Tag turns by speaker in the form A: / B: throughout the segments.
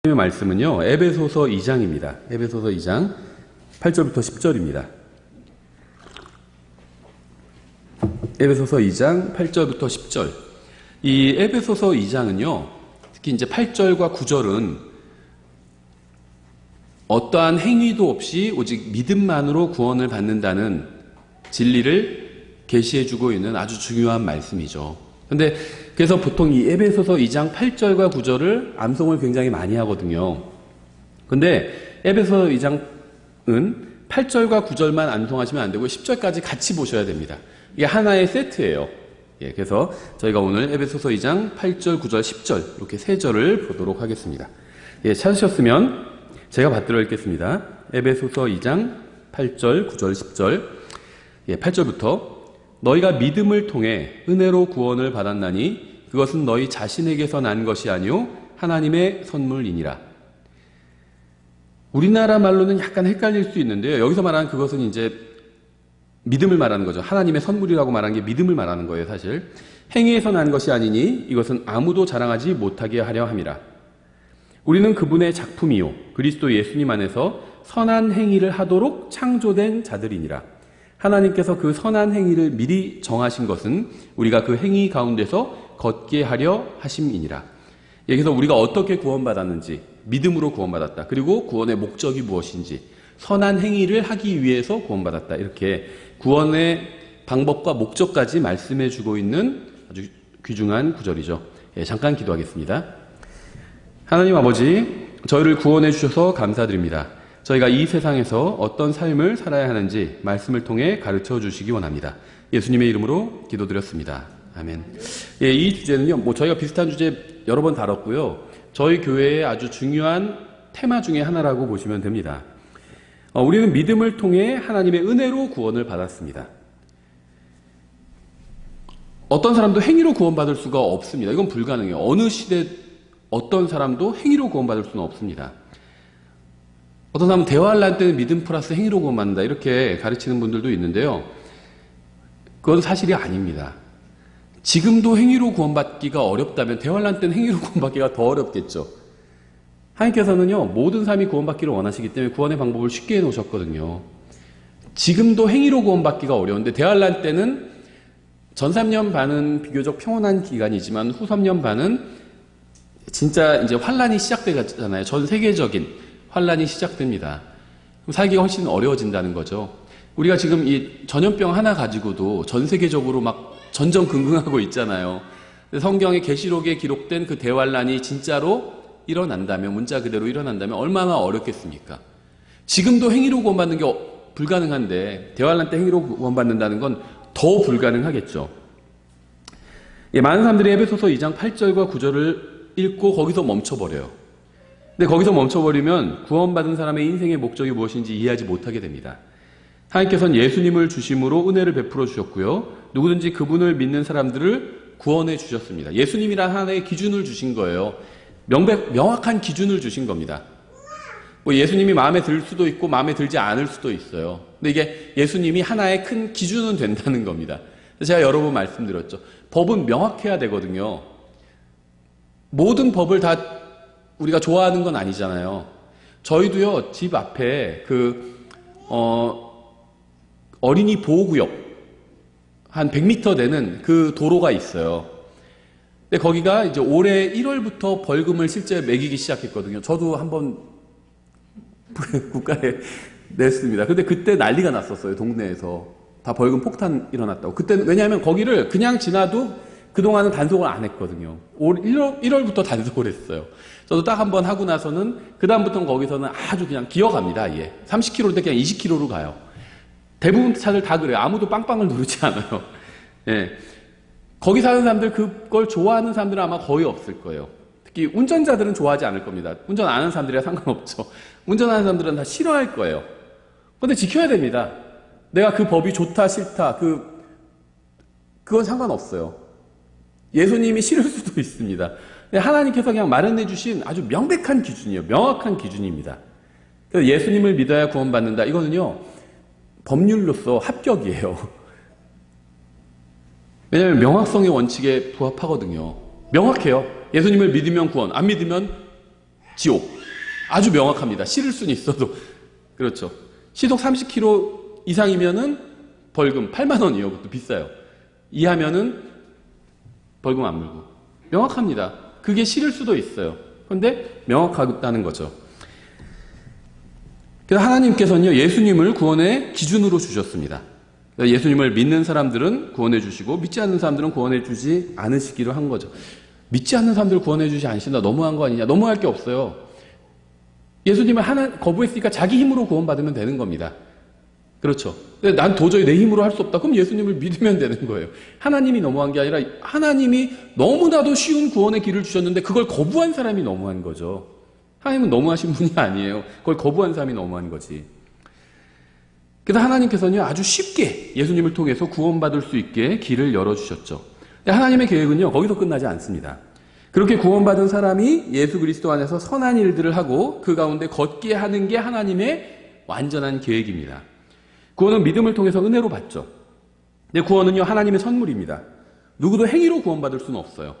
A: 의 말씀은요, 에베소서 2장입니다. 에베소서 2장 8절부터 10절입니다. 에베소서 2장 8절부터 10절. 이 에베소서 2장은요, 특히 이제 8절과 9절은 어떠한 행위도 없이 오직 믿음만으로 구원을 받는다는 진리를 계시해주고 있는 아주 중요한 말씀이죠. 근데 그래서 보통 이 에베소서 2장 8절과 9절을 암송을 굉장히 많이 하거든요. 근데 에베소서 2장은 8절과 9절만 암송하시면 안 되고 10절까지 같이 보셔야 됩니다. 이게 하나의 세트예요. 그래서 저희가 오늘 에베소서 2장 8절, 9절, 10절 이렇게 세 절을 보도록 하겠습니다. 찾으셨으면 제가 받들어 읽겠습니다. 에베소서 2장 8절, 9절, 10절. 8절부터 너희가 믿음을 통해 은혜로 구원을 받았나니 그것은 너희 자신에게서 난 것이 아니요 하나님의 선물이니라. 우리나라 말로는 약간 헷갈릴 수 있는데요. 여기서 말하는 그것은 이제 믿음을 말하는 거죠. 하나님의 선물이라고 말하는 게 믿음을 말하는 거예요, 사실. 행위에서 난 것이 아니니 이것은 아무도 자랑하지 못하게 하려 함이라. 우리는 그분의 작품이요 그리스도 예수님 안에서 선한 행위를 하도록 창조된 자들이니라. 하나님께서 그 선한 행위를 미리 정하신 것은 우리가 그 행위 가운데서 걷게 하려 하심이니라. 여기서 우리가 어떻게 구원받았는지, 믿음으로 구원받았다. 그리고 구원의 목적이 무엇인지, 선한 행위를 하기 위해서 구원받았다. 이렇게 구원의 방법과 목적까지 말씀해 주고 있는 아주 귀중한 구절이죠. 잠깐 기도하겠습니다. 하나님 아버지, 저희를 구원해 주셔서 감사드립니다. 저희가 이 세상에서 어떤 삶을 살아야 하는지 말씀을 통해 가르쳐 주시기 원합니다. 예수님의 이름으로 기도드렸습니다. 아멘. 이 주제는요, 저희가 비슷한 주제 여러 번 다뤘고요. 저희 교회의 아주 중요한 테마 중에 하나라고 보시면 됩니다. 우리는 믿음을 통해 하나님의 은혜로 구원을 받았습니다. 어떤 사람도 행위로 구원받을 수가 없습니다. 이건 불가능해요. 어느 시대 어떤 사람도 행위로 구원받을 수는 없습니다. 어떤 사람은 대화를 할 때는 믿음 플러스 행위로 구원받는다 이렇게 가르치는 분들도 있는데요. 그건 사실이 아닙니다. 지금도 행위로 구원받기가 어렵다면 대화를 할 때는 행위로 구원받기가 더 어렵겠죠. 하나님께서는요, 모든 사람이 구원받기를 원하시기 때문에 구원의 방법을 쉽게 해놓으셨거든요. 지금도 행위로 구원받기가 어려운데 대화를 할 때는 전 3년 반은 비교적 평온한 기간이지만 후 3년 반은 진짜 이제 환란이 시작되잖아요. 전 세계적인 환란이 시작됩니다. 그럼 살기가 훨씬 어려워진다는 거죠. 우리가 지금 이 전염병 하나 가지고도 전 세계적으로 막 전전긍긍하고 있잖아요. 성경의 계시록에 기록된 그 대환란이 진짜로 일어난다면, 문자 그대로 일어난다면 얼마나 어렵겠습니까? 지금도 행위로 구원받는 게 불가능한데 대환란 때 행위로 구원받는다는 건 더 불가능하겠죠. 많은 사람들이 에베소서 2장 8절과 9절을 읽고 거기서 멈춰버려요. 근데 거기서 멈춰버리면 구원받은 사람의 인생의 목적이 무엇인지 이해하지 못하게 됩니다. 하나님께서는 예수님을 주심으로 은혜를 베풀어 주셨고요. 누구든지 그분을 믿는 사람들을 구원해 주셨습니다. 예수님이란 하나의 기준을 주신 거예요. 명확한 기준을 주신 겁니다. 예수님이 마음에 들 수도 있고 마음에 들지 않을 수도 있어요. 근데 이게 예수님이 하나의 큰 기준은 된다는 겁니다. 제가 여러 번 말씀드렸죠. 법은 명확해야 되거든요. 모든 법을 다 우리가 좋아하는 건 아니잖아요. 저희도요, 집 앞에 어린이 보호구역 한 100m 되는 그 도로가 있어요. 근데 거기가 이제 올해 1월부터 벌금을 실제 매기기 시작했거든요. 저도 한번 국가에 냈습니다. 근데 그때 난리가 났었어요. 동네에서. 다 벌금 폭탄 일어났다고. 그때는, 왜냐하면 거기를 그냥 지나도 그동안은 단속을 안 했거든요. 올 1월부터 단속을 했어요. 저도 딱 한 번 하고 나서는 그다음부터는 거기서는 아주 그냥 기어갑니다. 30km인데 그냥 20km로 가요. 대부분 차들 다 그래요. 아무도 빵빵을 누르지 않아요. 거기 사는 사람들, 그걸 좋아하는 사람들은 아마 거의 없을 거예요. 특히 운전자들은 좋아하지 않을 겁니다. 운전 안 하는 사람들이랑 상관없죠. 운전하는 사람들은 다 싫어할 거예요. 그런데 지켜야 됩니다. 내가 그 법이 좋다 싫다 그건 상관없어요. 예수님이 싫을 수도 있습니다. 하나님께서 그냥 마련해 주신 아주 명백한 기준이에요. 명확한 기준입니다. 그래서 예수님을 믿어야 구원받는다. 이거는요, 법률로서 합격이에요. 왜냐하면 명확성의 원칙에 부합하거든요. 명확해요. 예수님을 믿으면 구원, 안 믿으면 지옥. 아주 명확합니다. 싫을 수는 있어도. 그렇죠. 시속 30km 이상이면은 벌금 8만 원이에요. 그것도 비싸요. 이하면은 벌금 안 물고. 명확합니다. 그게 싫을 수도 있어요. 그런데 명확하다는 거죠. 그래서 하나님께서는요, 예수님을 구원의 기준으로 주셨습니다. 예수님을 믿는 사람들은 구원해 주시고 믿지 않는 사람들은 구원해 주지 않으시기로 한 거죠. 믿지 않는 사람들 구원해 주지 않으신다. 너무한 거 아니냐. 너무할 게 없어요. 예수님을 거부했으니까 자기 힘으로 구원받으면 되는 겁니다. 그렇죠. 근데 난 도저히 내 힘으로 할 수 없다. 그럼 예수님을 믿으면 되는 거예요. 하나님이 너무한 게 아니라 하나님이 너무나도 쉬운 구원의 길을 주셨는데 그걸 거부한 사람이 너무한 거죠. 하나님은 너무하신 분이 아니에요. 그걸 거부한 사람이 너무한 거지. 그래서 하나님께서는요, 아주 쉽게 예수님을 통해서 구원받을 수 있게 길을 열어주셨죠. 근데 하나님의 계획은요, 거기서 끝나지 않습니다. 그렇게 구원받은 사람이 예수 그리스도 안에서 선한 일들을 하고 그 가운데 걷게 하는 게 하나님의 완전한 계획입니다. 구원은 믿음을 통해서 은혜로 받죠. 근데 구원은요, 하나님의 선물입니다. 누구도 행위로 구원받을 수는 없어요.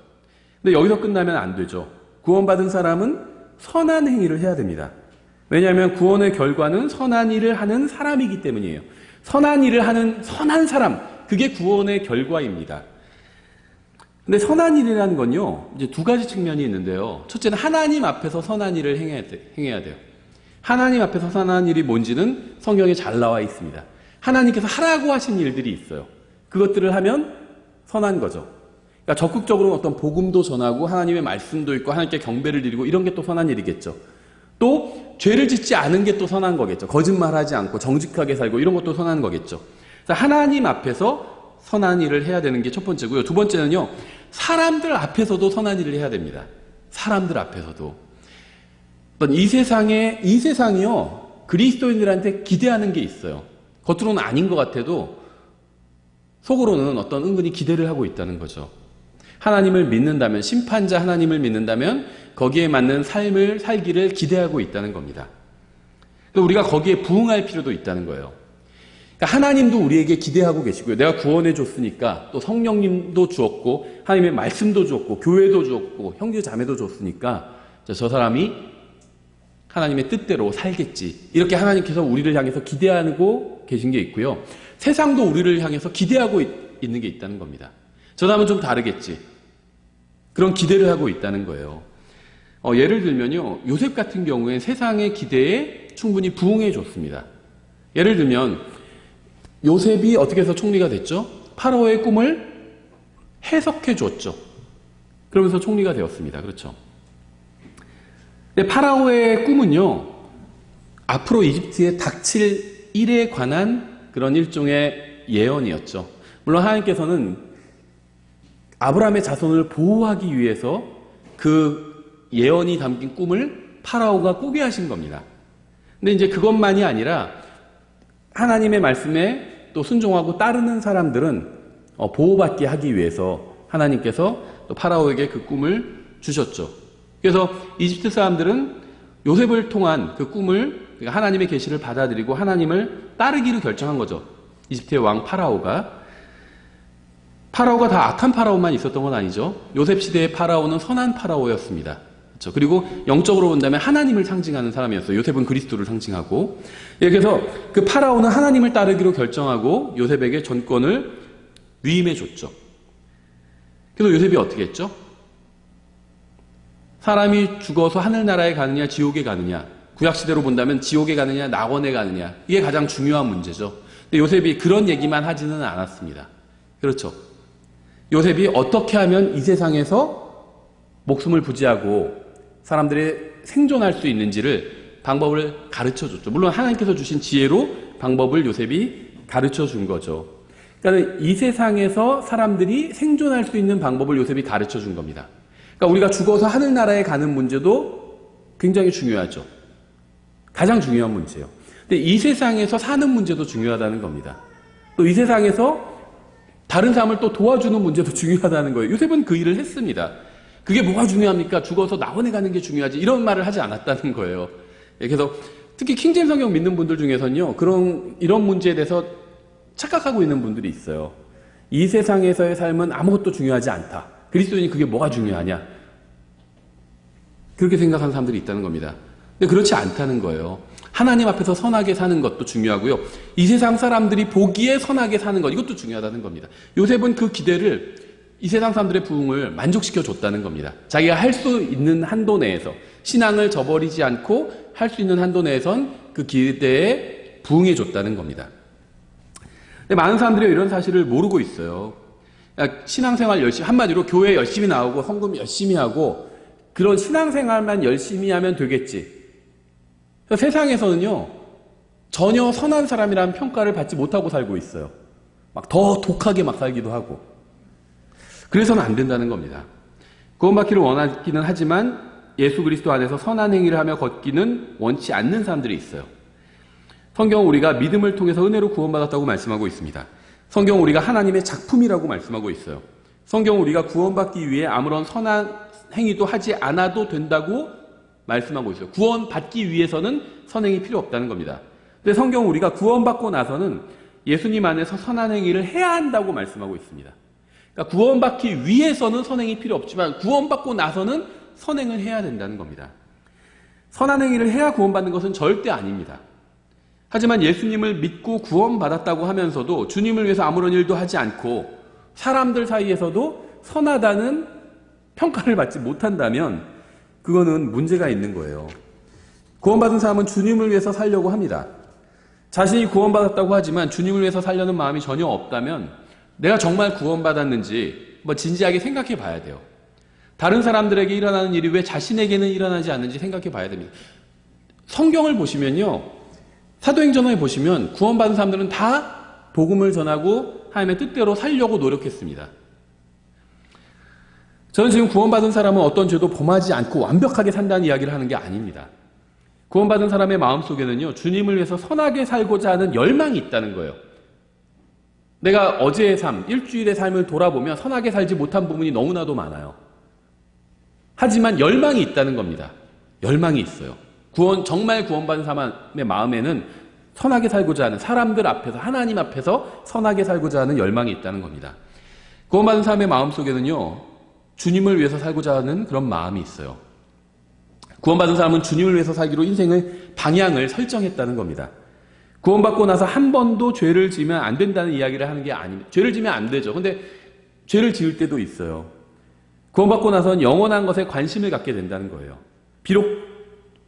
A: 근데 여기서 끝나면 안 되죠. 구원받은 사람은 선한 행위를 해야 됩니다. 왜냐하면 구원의 결과는 선한 일을 하는 사람이기 때문이에요. 선한 일을 하는 선한 사람, 그게 구원의 결과입니다. 근데 선한 일이라는 건요, 이제 두 가지 측면이 있는데요. 첫째는 하나님 앞에서 선한 일을 행해야 돼요. 하나님 앞에서 선한 일이 뭔지는 성경에 잘 나와 있습니다. 하나님께서 하라고 하신 일들이 있어요. 그것들을 하면 선한 거죠. 그러니까 적극적으로 어떤 복음도 전하고 하나님의 말씀도 있고 하나님께 경배를 드리고 이런 게 또 선한 일이겠죠. 또 죄를 짓지 않은 게 또 선한 거겠죠. 거짓말하지 않고 정직하게 살고 이런 것도 선한 거겠죠. 그래서 하나님 앞에서 선한 일을 해야 되는 게 첫 번째고요. 두 번째는요, 사람들 앞에서도 선한 일을 해야 됩니다. 사람들 앞에서도. 어떤 이 세상이요, 그리스도인들한테 기대하는 게 있어요. 겉으로는 아닌 것 같아도 속으로는 어떤 은근히 기대를 하고 있다는 거죠. 하나님을 믿는다면, 심판자 하나님을 믿는다면 거기에 맞는 삶을 살기를 기대하고 있다는 겁니다. 또 우리가 거기에 부응할 필요도 있다는 거예요. 그러니까 하나님도 우리에게 기대하고 계시고요. 내가 구원해 줬으니까 또 성령님도 주었고 하나님의 말씀도 주었고 교회도 주었고 형제 자매도 줬으니까 저 사람이 하나님의 뜻대로 살겠지. 이렇게 하나님께서 우리를 향해서 기대하고 계신 게 있고요. 세상도 우리를 향해서 기대하고 있는 게 있다는 겁니다. 저 사람은 좀 다르겠지. 그런 기대를 하고 있다는 거예요. 예를 들면요, 요셉 같은 경우에 세상의 기대에 충분히 부응해 줬습니다. 예를 들면 요셉이 어떻게 해서 총리가 됐죠? 파라오의 꿈을 해석해 줬죠. 그러면서 총리가 되었습니다. 그렇죠? 근데 파라오의 꿈은요, 앞으로 이집트에 닥칠 일에 관한 그런 일종의 예언이었죠. 물론 하나님께서는 아브라함의 자손을 보호하기 위해서 그 예언이 담긴 꿈을 파라오가 꾸게 하신 겁니다. 근데 이제 그것만이 아니라 하나님의 말씀에 또 순종하고 따르는 사람들은 보호받게 하기 위해서 하나님께서 또 파라오에게 그 꿈을 주셨죠. 그래서 이집트 사람들은 요셉을 통한 그 꿈을, 그러니까 하나님의 계시를 받아들이고 하나님을 따르기로 결정한 거죠. 이집트의 왕 파라오가 다 악한 파라오만 있었던 건 아니죠. 요셉 시대의 파라오는 선한 파라오였습니다. 그렇죠? 그리고 영적으로 본다면 하나님을 상징하는 사람이었어요. 요셉은 그리스도를 상징하고. 그래서 그 파라오는 하나님을 따르기로 결정하고 요셉에게 전권을 위임해 줬죠. 그래서 요셉이 어떻게 했죠? 사람이 죽어서 하늘나라에 가느냐 지옥에 가느냐, 구약시대로 본다면 지옥에 가느냐 낙원에 가느냐, 이게 가장 중요한 문제죠. 근데 요셉이 그런 얘기만 하지는 않았습니다. 그렇죠. 요셉이 어떻게 하면 이 세상에서 목숨을 부지하고 사람들이 생존할 수 있는지를 방법을 가르쳐 줬죠. 물론 하나님께서 주신 지혜로 방법을 요셉이 가르쳐 준 거죠. 그러니까 이 세상에서 사람들이 생존할 수 있는 방법을 요셉이 가르쳐 준 겁니다. 그러니까 우리가 죽어서 하늘나라에 가는 문제도 굉장히 중요하죠. 가장 중요한 문제예요. 근데 이 세상에서 사는 문제도 중요하다는 겁니다. 또 이 세상에서 다른 사람을 또 도와주는 문제도 중요하다는 거예요. 요셉은 그 일을 했습니다. 그게 뭐가 중요합니까? 죽어서 낙원에 가는 게 중요하지. 이런 말을 하지 않았다는 거예요. 그래서 특히 킹제임스 성경 믿는 분들 중에서는요, 이런 문제에 대해서 착각하고 있는 분들이 있어요. 이 세상에서의 삶은 아무것도 중요하지 않다. 그리스도인이 그게 뭐가 중요하냐? 그렇게 생각하는 사람들이 있다는 겁니다. 근데 그렇지 않다는 거예요. 하나님 앞에서 선하게 사는 것도 중요하고요. 이 세상 사람들이 보기에 선하게 사는 것, 이것도 중요하다는 겁니다. 요셉은 그 기대를, 이 세상 사람들의 부흥을 만족시켜 줬다는 겁니다. 자기가 할 수 있는 한도 내에서, 신앙을 저버리지 않고 할 수 있는 한도 내에선 그 기대에 부응해 줬다는 겁니다. 근데 많은 사람들이 이런 사실을 모르고 있어요. 신앙생활 열심히, 한마디로 교회 열심히 나오고 헌금 열심히 하고 그런 신앙생활만 열심히 하면 되겠지. 세상에서는요, 전혀 선한 사람이라는 평가를 받지 못하고 살고 있어요. 막 더 독하게 막 살기도 하고. 그래서는 안 된다는 겁니다. 구원받기를 원하기는 하지만 예수 그리스도 안에서 선한 행위를 하며 걷기는 원치 않는 사람들이 있어요. 성경은 우리가 믿음을 통해서 은혜로 구원받았다고 말씀하고 있습니다. 성경은 우리가 하나님의 작품이라고 말씀하고 있어요. 성경은 우리가 구원받기 위해 아무런 선한 행위도 하지 않아도 된다고 말씀하고 있어요. 구원받기 위해서는 선행이 필요 없다는 겁니다. 근데 성경은 우리가 구원받고 나서는 예수님 안에서 선한 행위를 해야 한다고 말씀하고 있습니다. 그러니까 구원받기 위해서는 선행이 필요 없지만 구원받고 나서는 선행을 해야 된다는 겁니다. 선한 행위를 해야 구원받는 것은 절대 아닙니다. 하지만 예수님을 믿고 구원받았다고 하면서도 주님을 위해서 아무런 일도 하지 않고 사람들 사이에서도 선하다는 평가를 받지 못한다면 그거는 문제가 있는 거예요. 구원받은 사람은 주님을 위해서 살려고 합니다. 자신이 구원받았다고 하지만 주님을 위해서 살려는 마음이 전혀 없다면 내가 정말 구원받았는지 진지하게 생각해 봐야 돼요. 다른 사람들에게 일어나는 일이 왜 자신에게는 일어나지 않는지 생각해 봐야 됩니다. 성경을 보시면요, 사도행전을 보시면 구원받은 사람들은 다 복음을 전하고 하나님의 뜻대로 살려고 노력했습니다. 저는 지금 구원받은 사람은 어떤 죄도 범하지 않고 완벽하게 산다는 이야기를 하는 게 아닙니다. 구원받은 사람의 마음속에는요, 주님을 위해서 선하게 살고자 하는 열망이 있다는 거예요. 내가 어제의 삶, 일주일의 삶을 돌아보면 선하게 살지 못한 부분이 너무나도 많아요. 하지만 열망이 있다는 겁니다. 열망이 있어요. 정말 구원받은 사람의 마음에는 선하게 살고자 하는, 사람들 앞에서, 하나님 앞에서 선하게 살고자 하는 열망이 있다는 겁니다. 구원받은 사람의 마음속에는요, 주님을 위해서 살고자 하는 그런 마음이 있어요. 구원받은 사람은 주님을 위해서 살기로 인생의 방향을 설정했다는 겁니다. 구원받고 나서 한 번도 죄를 지으면 안 된다는 이야기를 하는 게 아닙니다. 죄를 지으면 안 되죠. 근데 죄를 지을 때도 있어요. 구원받고 나서는 영원한 것에 관심을 갖게 된다는 거예요. 비록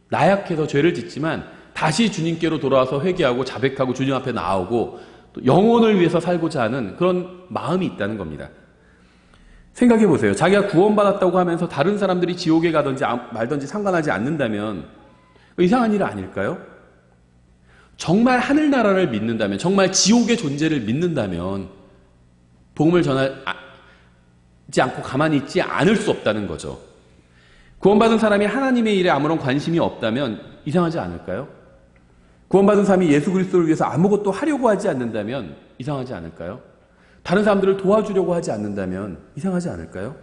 A: 나약해서 죄를 짓지만 다시 주님께로 돌아와서 회개하고 자백하고 주님 앞에 나오고 또 영혼을 위해서 살고자 하는 그런 마음이 있다는 겁니다. 생각해 보세요. 자기가 구원받았다고 하면서 다른 사람들이 지옥에 가든지 말든지 상관하지 않는다면 이상한 일 아닐까요? 정말 하늘나라를 믿는다면, 정말 지옥의 존재를 믿는다면 복음을 전하지 않고 가만히 있지 않을 수 없다는 거죠. 구원받은 사람이 하나님의 일에 아무런 관심이 없다면 이상하지 않을까요? 구원받은 사람이 예수 그리스도를 위해서 아무것도 하려고 하지 않는다면 이상하지 않을까요? 다른 사람들을 도와주려고 하지 않는다면 이상하지 않을까요?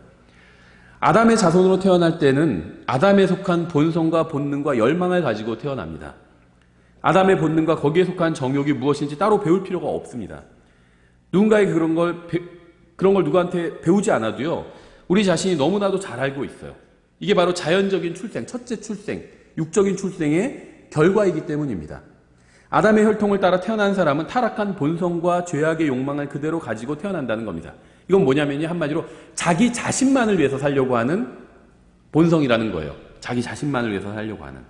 A: 아담의 자손으로 태어날 때는 아담에 속한 본성과 본능과 열망을 가지고 태어납니다. 아담의 본능과 거기에 속한 정욕이 무엇인지 따로 배울 필요가 없습니다. 누군가에게 그런 걸 누구한테 배우지 않아도요, 우리 자신이 너무나도 잘 알고 있어요. 이게 바로 자연적인 출생, 첫째 출생, 육적인 출생의 결과이기 때문입니다. 아담의 혈통을 따라 태어난 사람은 타락한 본성과 죄악의 욕망을 그대로 가지고 태어난다는 겁니다. 이건 뭐냐면요, 한마디로 자기 자신만을 위해서 살려고 하는 본성이라는 거예요. 자기 자신만을 위해서 살려고 하는.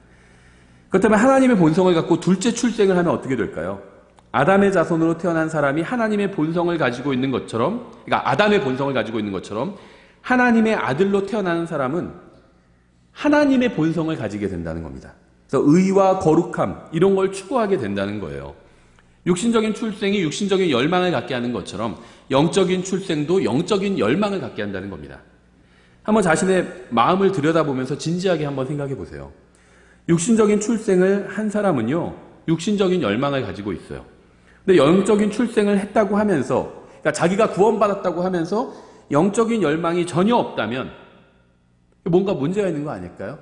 A: 그렇다면 하나님의 본성을 갖고 둘째 출생을 하면 어떻게 될까요? 아담의 자손으로 태어난 사람이 하나님의 본성을 가지고 있는 것처럼, 그러니까 아담의 본성을 가지고 있는 것처럼 하나님의 아들로 태어나는 사람은 하나님의 본성을 가지게 된다는 겁니다. 그래서 의와 거룩함, 이런 걸 추구하게 된다는 거예요. 육신적인 출생이 육신적인 열망을 갖게 하는 것처럼 영적인 출생도 영적인 열망을 갖게 한다는 겁니다. 한번 자신의 마음을 들여다보면서 진지하게 한번 생각해 보세요. 육신적인 출생을 한 사람은요, 육신적인 열망을 가지고 있어요. 근데 영적인 출생을 했다고 하면서, 그러니까 자기가 구원받았다고 하면서 영적인 열망이 전혀 없다면 뭔가 문제가 있는 거 아닐까요?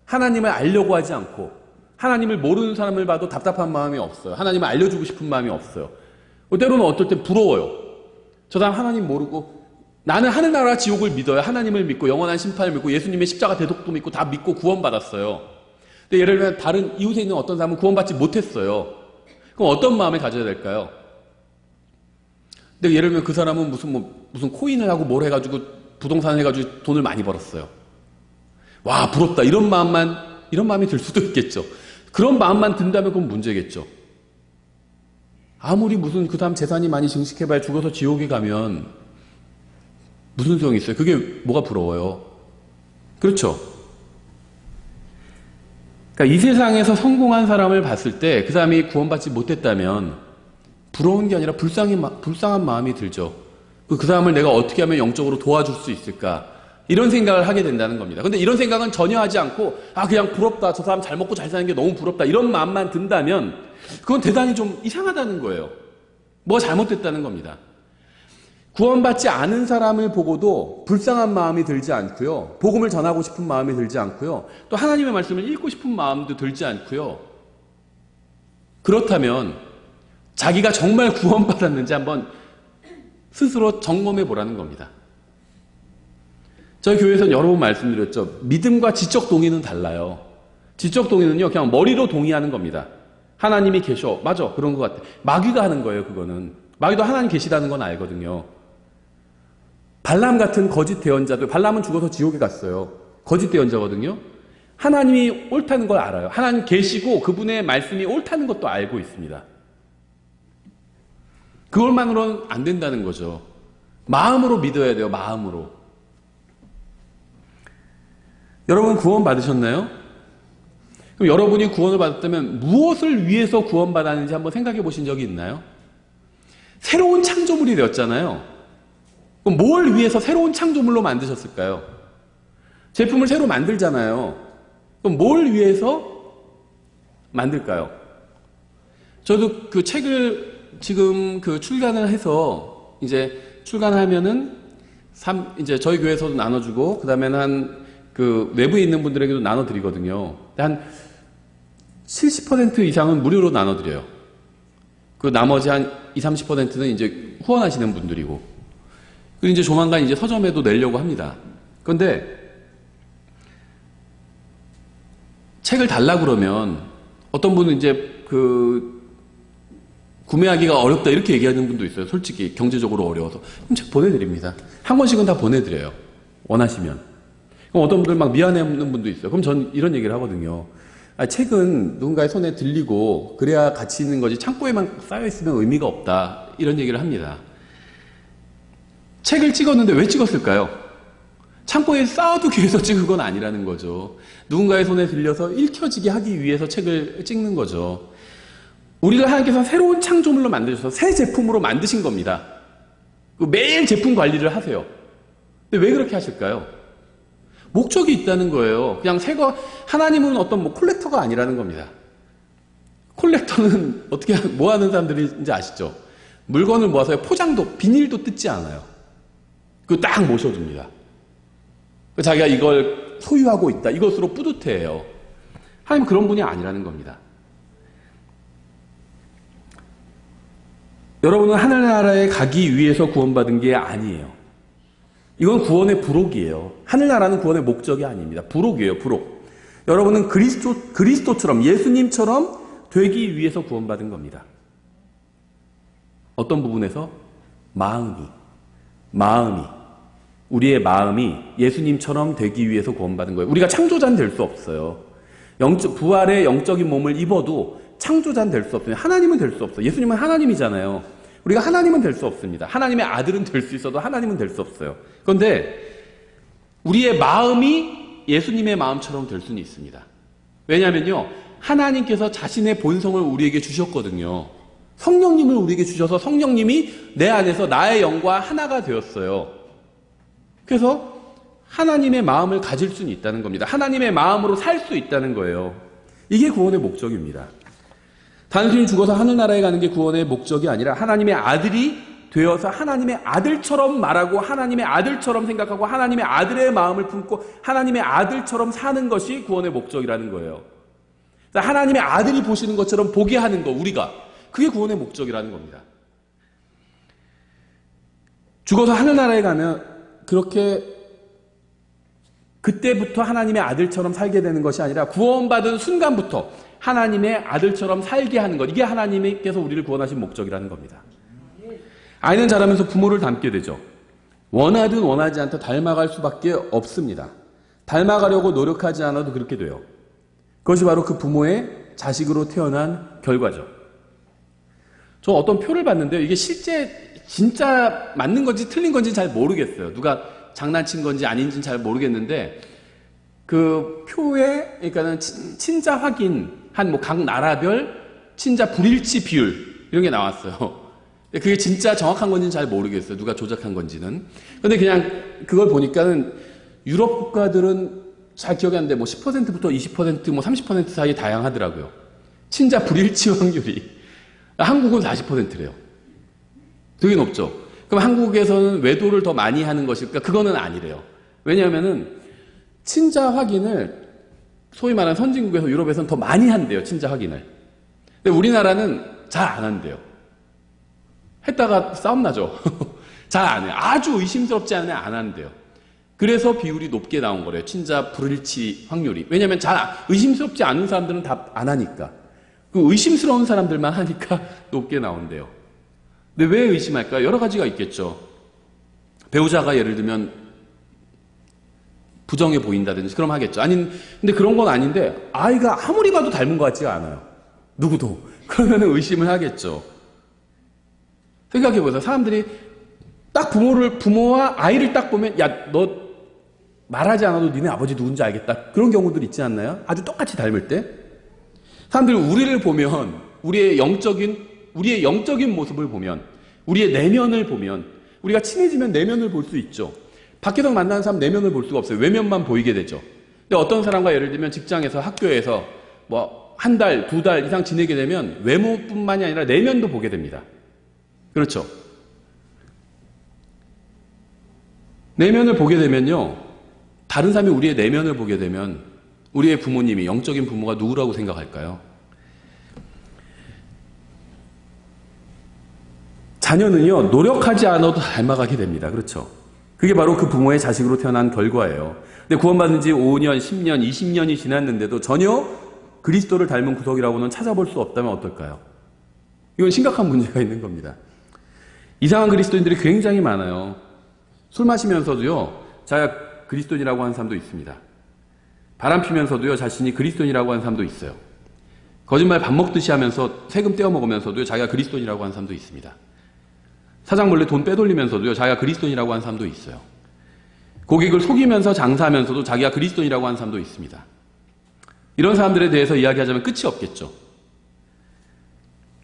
A: 하나님을 알려고 하지 않고 하나님을 모르는 사람을 봐도 답답한 마음이 없어요. 하나님을 알려주고 싶은 마음이 없어요. 때로는 어떨 땐 부러워요. 저 사람 하나님 모르고 나는 하늘나라 지옥을 믿어요. 하나님을 믿고 영원한 심판을 믿고 예수님의 십자가 대속도 믿고 다 믿고 구원받았어요. 근데 예를 들면 다른 이웃에 있는 어떤 사람은 구원받지 못했어요. 그럼 어떤 마음을 가져야 될까요? 근데 예를 들면 그 사람은 무슨 코인을 하고 뭘 해가지고 부동산을 해가지고 돈을 많이 벌었어요. 와, 부럽다. 이런 마음이 들 수도 있겠죠. 그런 마음만 든다면 그건 문제겠죠. 아무리 무슨 그 사람 재산이 많이 증식해봐야 죽어서 지옥에 가면 무슨 소용이 있어요? 그게 뭐가 부러워요? 그렇죠? 그러니까 이 세상에서 성공한 사람을 봤을 때 그 사람이 구원받지 못했다면 부러운 게 아니라 불쌍한 마음이 들죠. 그 사람을 내가 어떻게 하면 영적으로 도와줄 수 있을까? 이런 생각을 하게 된다는 겁니다. 근데 이런 생각은 전혀 하지 않고 그냥 부럽다. 저 사람 잘 먹고 잘 사는 게 너무 부럽다. 이런 마음만 든다면 그건 대단히 좀 이상하다는 거예요. 뭐가 잘못됐다는 겁니다. 구원받지 않은 사람을 보고도 불쌍한 마음이 들지 않고요. 복음을 전하고 싶은 마음이 들지 않고요. 또 하나님의 말씀을 읽고 싶은 마음도 들지 않고요. 그렇다면 자기가 정말 구원받았는지 한번 스스로 점검해 보라는 겁니다. 저희 교회에서는 여러 번 말씀드렸죠. 믿음과 지적 동의는 달라요. 지적 동의는요, 그냥 머리로 동의하는 겁니다. 하나님이 계셔. 맞아. 그런 것 같아. 마귀가 하는 거예요, 그거는. 마귀도 하나님 계시다는 건 알거든요. 발람 같은 거짓 대언자들, 발람은 죽어서 지옥에 갔어요. 거짓 대언자거든요. 하나님이 옳다는 걸 알아요. 하나님 계시고 그분의 말씀이 옳다는 것도 알고 있습니다. 그걸만으로는 안 된다는 거죠. 마음으로 믿어야 돼요. 마음으로. 여러분 구원 받으셨나요? 그럼 여러분이 구원을 받았다면 무엇을 위해서 구원받았는지 한번 생각해 보신 적이 있나요? 새로운 창조물이 되었잖아요. 그럼 뭘 위해서 새로운 창조물로 만드셨을까요? 제품을 새로 만들잖아요. 그럼 뭘 위해서 만들까요? 저도 그 책을 지금 출간을 해서 이제 출간하면은 이제 저희 교회에서도 나눠주고 그 다음에는 외부에 있는 분들에게도 나눠드리거든요. 한 70% 이상은 무료로 나눠드려요. 그 나머지 한 20, 30%는 이제 후원하시는 분들이고. 그리고 이제 조만간 이제 서점에도 내려고 합니다. 그런데 책을 달라 그러면 어떤 분은 이제 구매하기가 어렵다 이렇게 얘기하는 분도 있어요. 솔직히 경제적으로 어려워서. 그럼 책 보내드립니다. 한 권씩은 다 보내드려요. 원하시면. 그럼 어떤 분들 막 미안해하는 분도 있어요. 그럼 전 이런 얘기를 하거든요. 책은 누군가의 손에 들리고 그래야 가치 있는 거지 창고에만 쌓여있으면 의미가 없다. 이런 얘기를 합니다. 책을 찍었는데 왜 찍었을까요? 창고에 쌓아두기 위해서 찍은 건 아니라는 거죠. 누군가의 손에 들려서 읽혀지게 하기 위해서 책을 찍는 거죠. 우리를 하나님께서 새로운 창조물로 만드셔서 새 제품으로 만드신 겁니다. 매일 제품 관리를 하세요. 근데 왜 그렇게 하실까요? 목적이 있다는 거예요. 그냥 새거, 하나님은 어떤 콜렉터가 아니라는 겁니다. 콜렉터는 어떻게, 뭐 하는 사람들인지 아시죠? 물건을 모아서 포장도, 비닐도 뜯지 않아요. 그거 딱 모셔줍니다. 자기가 이걸 소유하고 있다. 이것으로 뿌듯해해요. 하나님은 그런 분이 아니라는 겁니다. 여러분은 하늘나라에 가기 위해서 구원받은 게 아니에요. 이건 구원의 부록이에요. 하늘나라는 구원의 목적이 아닙니다. 부록이에요, 부록. 여러분은 그리스도처럼, 예수님처럼 되기 위해서 구원받은 겁니다. 어떤 부분에서? 마음이. 우리의 마음이 예수님처럼 되기 위해서 구원받은 거예요. 우리가 창조자는 될 수 없어요. 부활의 영적인 몸을 입어도 창조자는 될 수 없어요. 하나님은 될 수 없어요. 예수님은 하나님이잖아요. 우리가 하나님은 될 수 없습니다. 하나님의 아들은 될 수 있어도 하나님은 될 수 없어요. 그런데 우리의 마음이 예수님의 마음처럼 될 수는 있습니다. 왜냐하면요, 하나님께서 자신의 본성을 우리에게 주셨거든요. 성령님을 우리에게 주셔서 성령님이 내 안에서 나의 영과 하나가 되었어요. 그래서 하나님의 마음을 가질 수는 있다는 겁니다. 하나님의 마음으로 살 수 있다는 거예요. 이게 구원의 목적입니다. 단순히 죽어서 하늘나라에 가는 게 구원의 목적이 아니라 하나님의 아들이 되어서 하나님의 아들처럼 말하고 하나님의 아들처럼 생각하고 하나님의 아들의 마음을 품고 하나님의 아들처럼 사는 것이 구원의 목적이라는 거예요. 하나님의 아들이 보시는 것처럼 보게 하는 거, 우리가. 그게 구원의 목적이라는 겁니다. 죽어서 하늘나라에 가면 그렇게 그때부터 하나님의 아들처럼 살게 되는 것이 아니라 구원받은 순간부터 하나님의 아들처럼 살게 하는 것. 이게 하나님께서 우리를 구원하신 목적이라는 겁니다. 아이는 자라면서 부모를 닮게 되죠. 원하든 원하지 않든 닮아갈 수밖에 없습니다. 닮아가려고 노력하지 않아도 그렇게 돼요. 그것이 바로 그 부모의 자식으로 태어난 결과죠. 저 어떤 표를 봤는데요. 이게 실제 진짜 맞는 건지 틀린 건지 잘 모르겠어요. 누가 장난친 건지 아닌지는 잘 모르겠는데 그 표에 그러니까는 친자 확인 한 뭐 각 나라별 친자 불일치 비율 이런 게 나왔어요. 그게 진짜 정확한 건지는 잘 모르겠어요. 누가 조작한 건지는. 근데 그냥 그걸 보니까는 유럽 국가들은 잘 기억이 안 나는데 뭐 10%부터 20% 뭐 30% 사이 다양하더라고요. 친자 불일치 확률이. 한국은 40%래요. 되게 높죠. 그럼 한국에서는 외도를 더 많이 하는 것일까? 그거는 아니래요. 왜냐하면은 친자 확인을 소위 말하는 선진국에서 유럽에서는 더 많이 한대요. 친자 확인을. 근데 우리나라는 잘 안 한대요. 했다가 싸움 나죠. 잘 안 해요. 아주 의심스럽지 않으면 안 한대요. 그래서 비율이 높게 나온 거래요. 친자 불일치 확률이. 왜냐하면 의심스럽지 않은 사람들은 다 안 하니까. 그 의심스러운 사람들만 하니까 높게 나온대요. 근데 왜 의심할까요? 여러 가지가 있겠죠. 배우자가 예를 들면 부정해 보인다든지 그럼 하겠죠. 근데 그런 건 아닌데 아이가 아무리 봐도 닮은 것 같지가 않아요. 누구도. 그러면은 의심을 하겠죠. 생각해 보세요. 사람들이 딱 부모와 아이를 딱 보면 야, 너 말하지 않아도 니네 아버지 누군지 알겠다. 그런 경우들 있지 않나요? 아주 똑같이 닮을 때. 사람들이 우리를 보면 우리의 영적인 모습을 보면 우리의 내면을 보면 우리가 친해지면 내면을 볼 수 있죠. 밖에서 만나는 사람 내면을 볼 수가 없어요. 외면만 보이게 되죠. 근데 어떤 사람과 예를 들면 직장에서 학교에서 뭐 한 달, 두 달 이상 지내게 되면 외모뿐만이 아니라 내면도 보게 됩니다. 그렇죠. 내면을 보게 되면요. 다른 사람이 우리의 내면을 보게 되면 우리의 부모님이 영적인 부모가 누구라고 생각할까요? 자녀는요. 노력하지 않아도 닮아가게 됩니다. 그렇죠. 그게 바로 그 부모의 자식으로 태어난 결과예요. 근데 구원받은 지 5년, 10년, 20년이 지났는데도 전혀 그리스도를 닮은 구석이라고는 찾아볼 수 없다면 어떨까요? 이건 심각한 문제가 있는 겁니다. 이상한 그리스도인들이 굉장히 많아요. 술 마시면서도요, 자기가 그리스도인이라고 하는 사람도 있습니다. 바람 피면서도요, 자신이 그리스도인이라고 하는 사람도 있어요. 거짓말 밥 먹듯이 하면서 세금 떼어 먹으면서도요, 자기가 그리스도인이라고 하는 사람도 있습니다. 사장 몰래 돈 빼돌리면서도요, 자기가 그리스도인이라고 하는 사람도 있어요. 고객을 속이면서 장사하면서도 자기가 그리스도인이라고 하는 사람도 있습니다. 이런 사람들에 대해서 이야기하자면 끝이 없겠죠.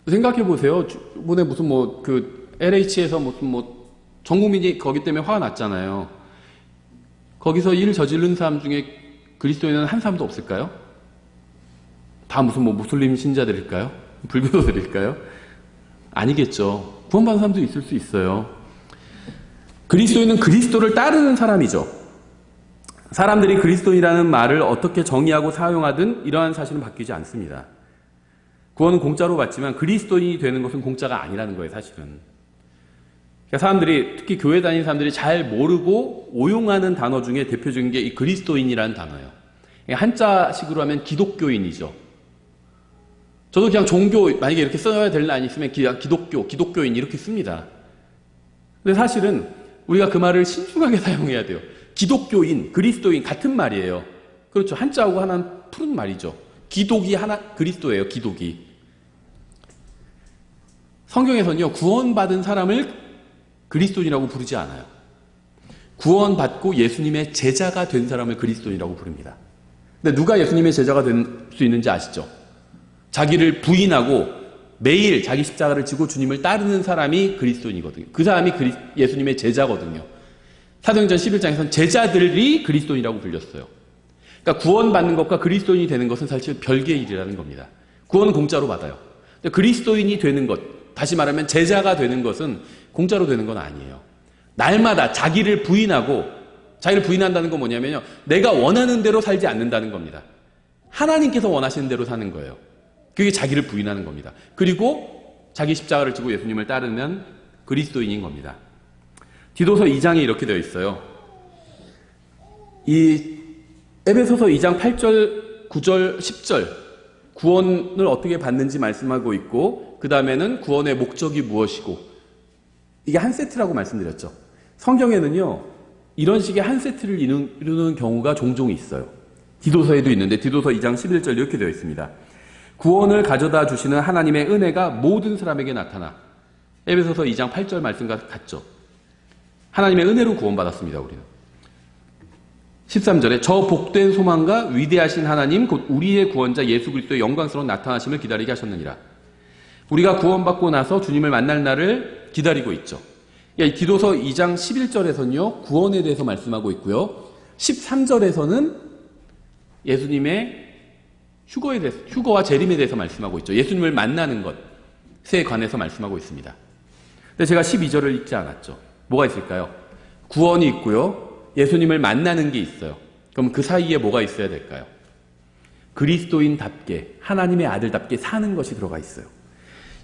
A: 생각해 보세요. 이번에 무슨 LH에서 전 국민이 거기 때문에 화가 났잖아요. 거기서 일 저지른 사람 중에 그리스도인은 한 사람도 없을까요? 다 무슨 무슬림 신자들일까요? 불교도들일까요? 아니겠죠. 구원받은 사람도 있을 수 있어요. 그리스도인은 그리스도를 따르는 사람이죠. 사람들이 그리스도인이라는 말을 어떻게 정의하고 사용하든 이러한 사실은 바뀌지 않습니다. 구원은 공짜로 받지만 그리스도인이 되는 것은 공짜가 아니라는 거예요, 사실은. 그러니까 사람들이, 특히 교회 다니는 사람들이 잘 모르고 오용하는 단어 중에 대표적인 게 이 그리스도인이라는 단어예요. 한자식으로 하면 기독교인이죠. 저도 그냥 종교, 만약에 이렇게 써야 될 날 있으면 기독교인 이렇게 씁니다. 근데 사실은 우리가 그 말을 신중하게 사용해야 돼요. 기독교인, 그리스도인 같은 말이에요. 그렇죠. 한자하고 하나는 푸른 말이죠. 기독이 하나, 그리스도예요. 기독이. 성경에서는요, 구원받은 사람을 그리스도인이라고 부르지 않아요. 구원받고 예수님의 제자가 된 사람을 그리스도인이라고 부릅니다. 근데 누가 예수님의 제자가 될 수 있는지 아시죠? 자기를 부인하고 매일 자기 십자가를 지고 주님을 따르는 사람이 그리스도인이거든요. 그 사람이 예수님의 제자거든요. 사도행전 11장에서는 제자들이 그리스도인이라고 불렸어요. 그러니까 구원받는 것과 그리스도인이 되는 것은 사실 별개의 일이라는 겁니다. 구원은 공짜로 받아요. 근데 그리스도인이 되는 것, 다시 말하면 제자가 되는 것은 공짜로 되는 건 아니에요. 날마다 자기를 부인한다는 건 뭐냐면요. 내가 원하는 대로 살지 않는다는 겁니다. 하나님께서 원하시는 대로 사는 거예요. 그게 자기를 부인하는 겁니다. 그리고 자기 십자가를 지고 예수님을 따르면 그리스도인인 겁니다. 디도서 2장에 이렇게 되어 있어요. 이 에베소서 2장 8절, 9절, 10절 구원을 어떻게 받는지 말씀하고 있고 그 다음에는 구원의 목적이 무엇이고 이게 한 세트라고 말씀드렸죠. 성경에는요 이런 식의 한 세트를 이루는 경우가 종종 있어요. 디도서에도 있는데 디도서 2장 11절 이렇게 되어 있습니다. 구원을 가져다 주시는 하나님의 은혜가 모든 사람에게 나타나. 에베소서 2장 8절 말씀과 같죠. 하나님의 은혜로 구원받았습니다. 우리는. 13절에 저 복된 소망과 위대하신 하나님 곧 우리의 구원자 예수 그리스도의 영광스러운 나타나심을 기다리게 하셨느니라. 우리가 구원받고 나서 주님을 만날 날을 기다리고 있죠. 디도서 2장 11절에서는요 구원에 대해서 말씀하고 있고요. 13절에서는 예수님의 휴거와 재림에 대해서 말씀하고 있죠. 예수님을 만나는 것에 관해서 말씀하고 있습니다. 근데 제가 12절을 읽지 않았죠. 뭐가 있을까요? 구원이 있고요. 예수님을 만나는 게 있어요. 그럼 그 사이에 뭐가 있어야 될까요? 그리스도인답게 하나님의 아들답게 사는 것이 들어가 있어요.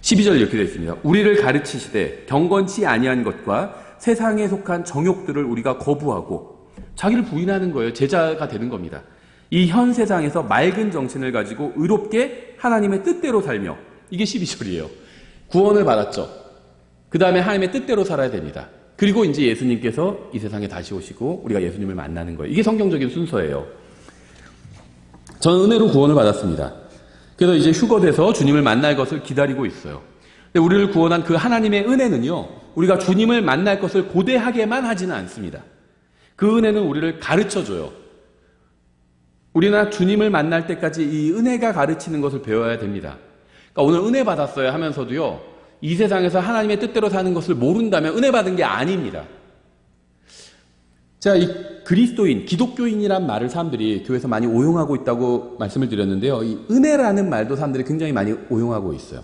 A: 12절 이렇게 되어 있습니다. 우리를 가르치시되 경건치 아니한 것과 세상에 속한 정욕들을 우리가 거부하고 자기를 부인하는 거예요. 제자가 되는 겁니다. 이 현 세상에서 맑은 정신을 가지고 의롭게 하나님의 뜻대로 살며 이게 12절이에요. 구원을 받았죠. 그 다음에 하나님의 뜻대로 살아야 됩니다. 그리고 이제 예수님께서 이 세상에 다시 오시고 우리가 예수님을 만나는 거예요. 이게 성경적인 순서예요. 저는 은혜로 구원을 받았습니다. 그래서 이제 휴거돼서 주님을 만날 것을 기다리고 있어요. 근데 우리를 구원한 그 하나님의 은혜는요, 우리가 주님을 만날 것을 고대하게만 하지는 않습니다. 그 은혜는 우리를 가르쳐줘요. 우리나 주님을 만날 때까지 이 은혜가 가르치는 것을 배워야 됩니다. 그러니까 오늘 은혜 받았어요 하면서도요, 이 세상에서 하나님의 뜻대로 사는 것을 모른다면 은혜 받은 게 아닙니다. 제가 이 그리스도인, 기독교인이란 말을 사람들이 교회에서 많이 오용하고 있다고 말씀을 드렸는데요. 이 은혜라는 말도 사람들이 굉장히 많이 오용하고 있어요.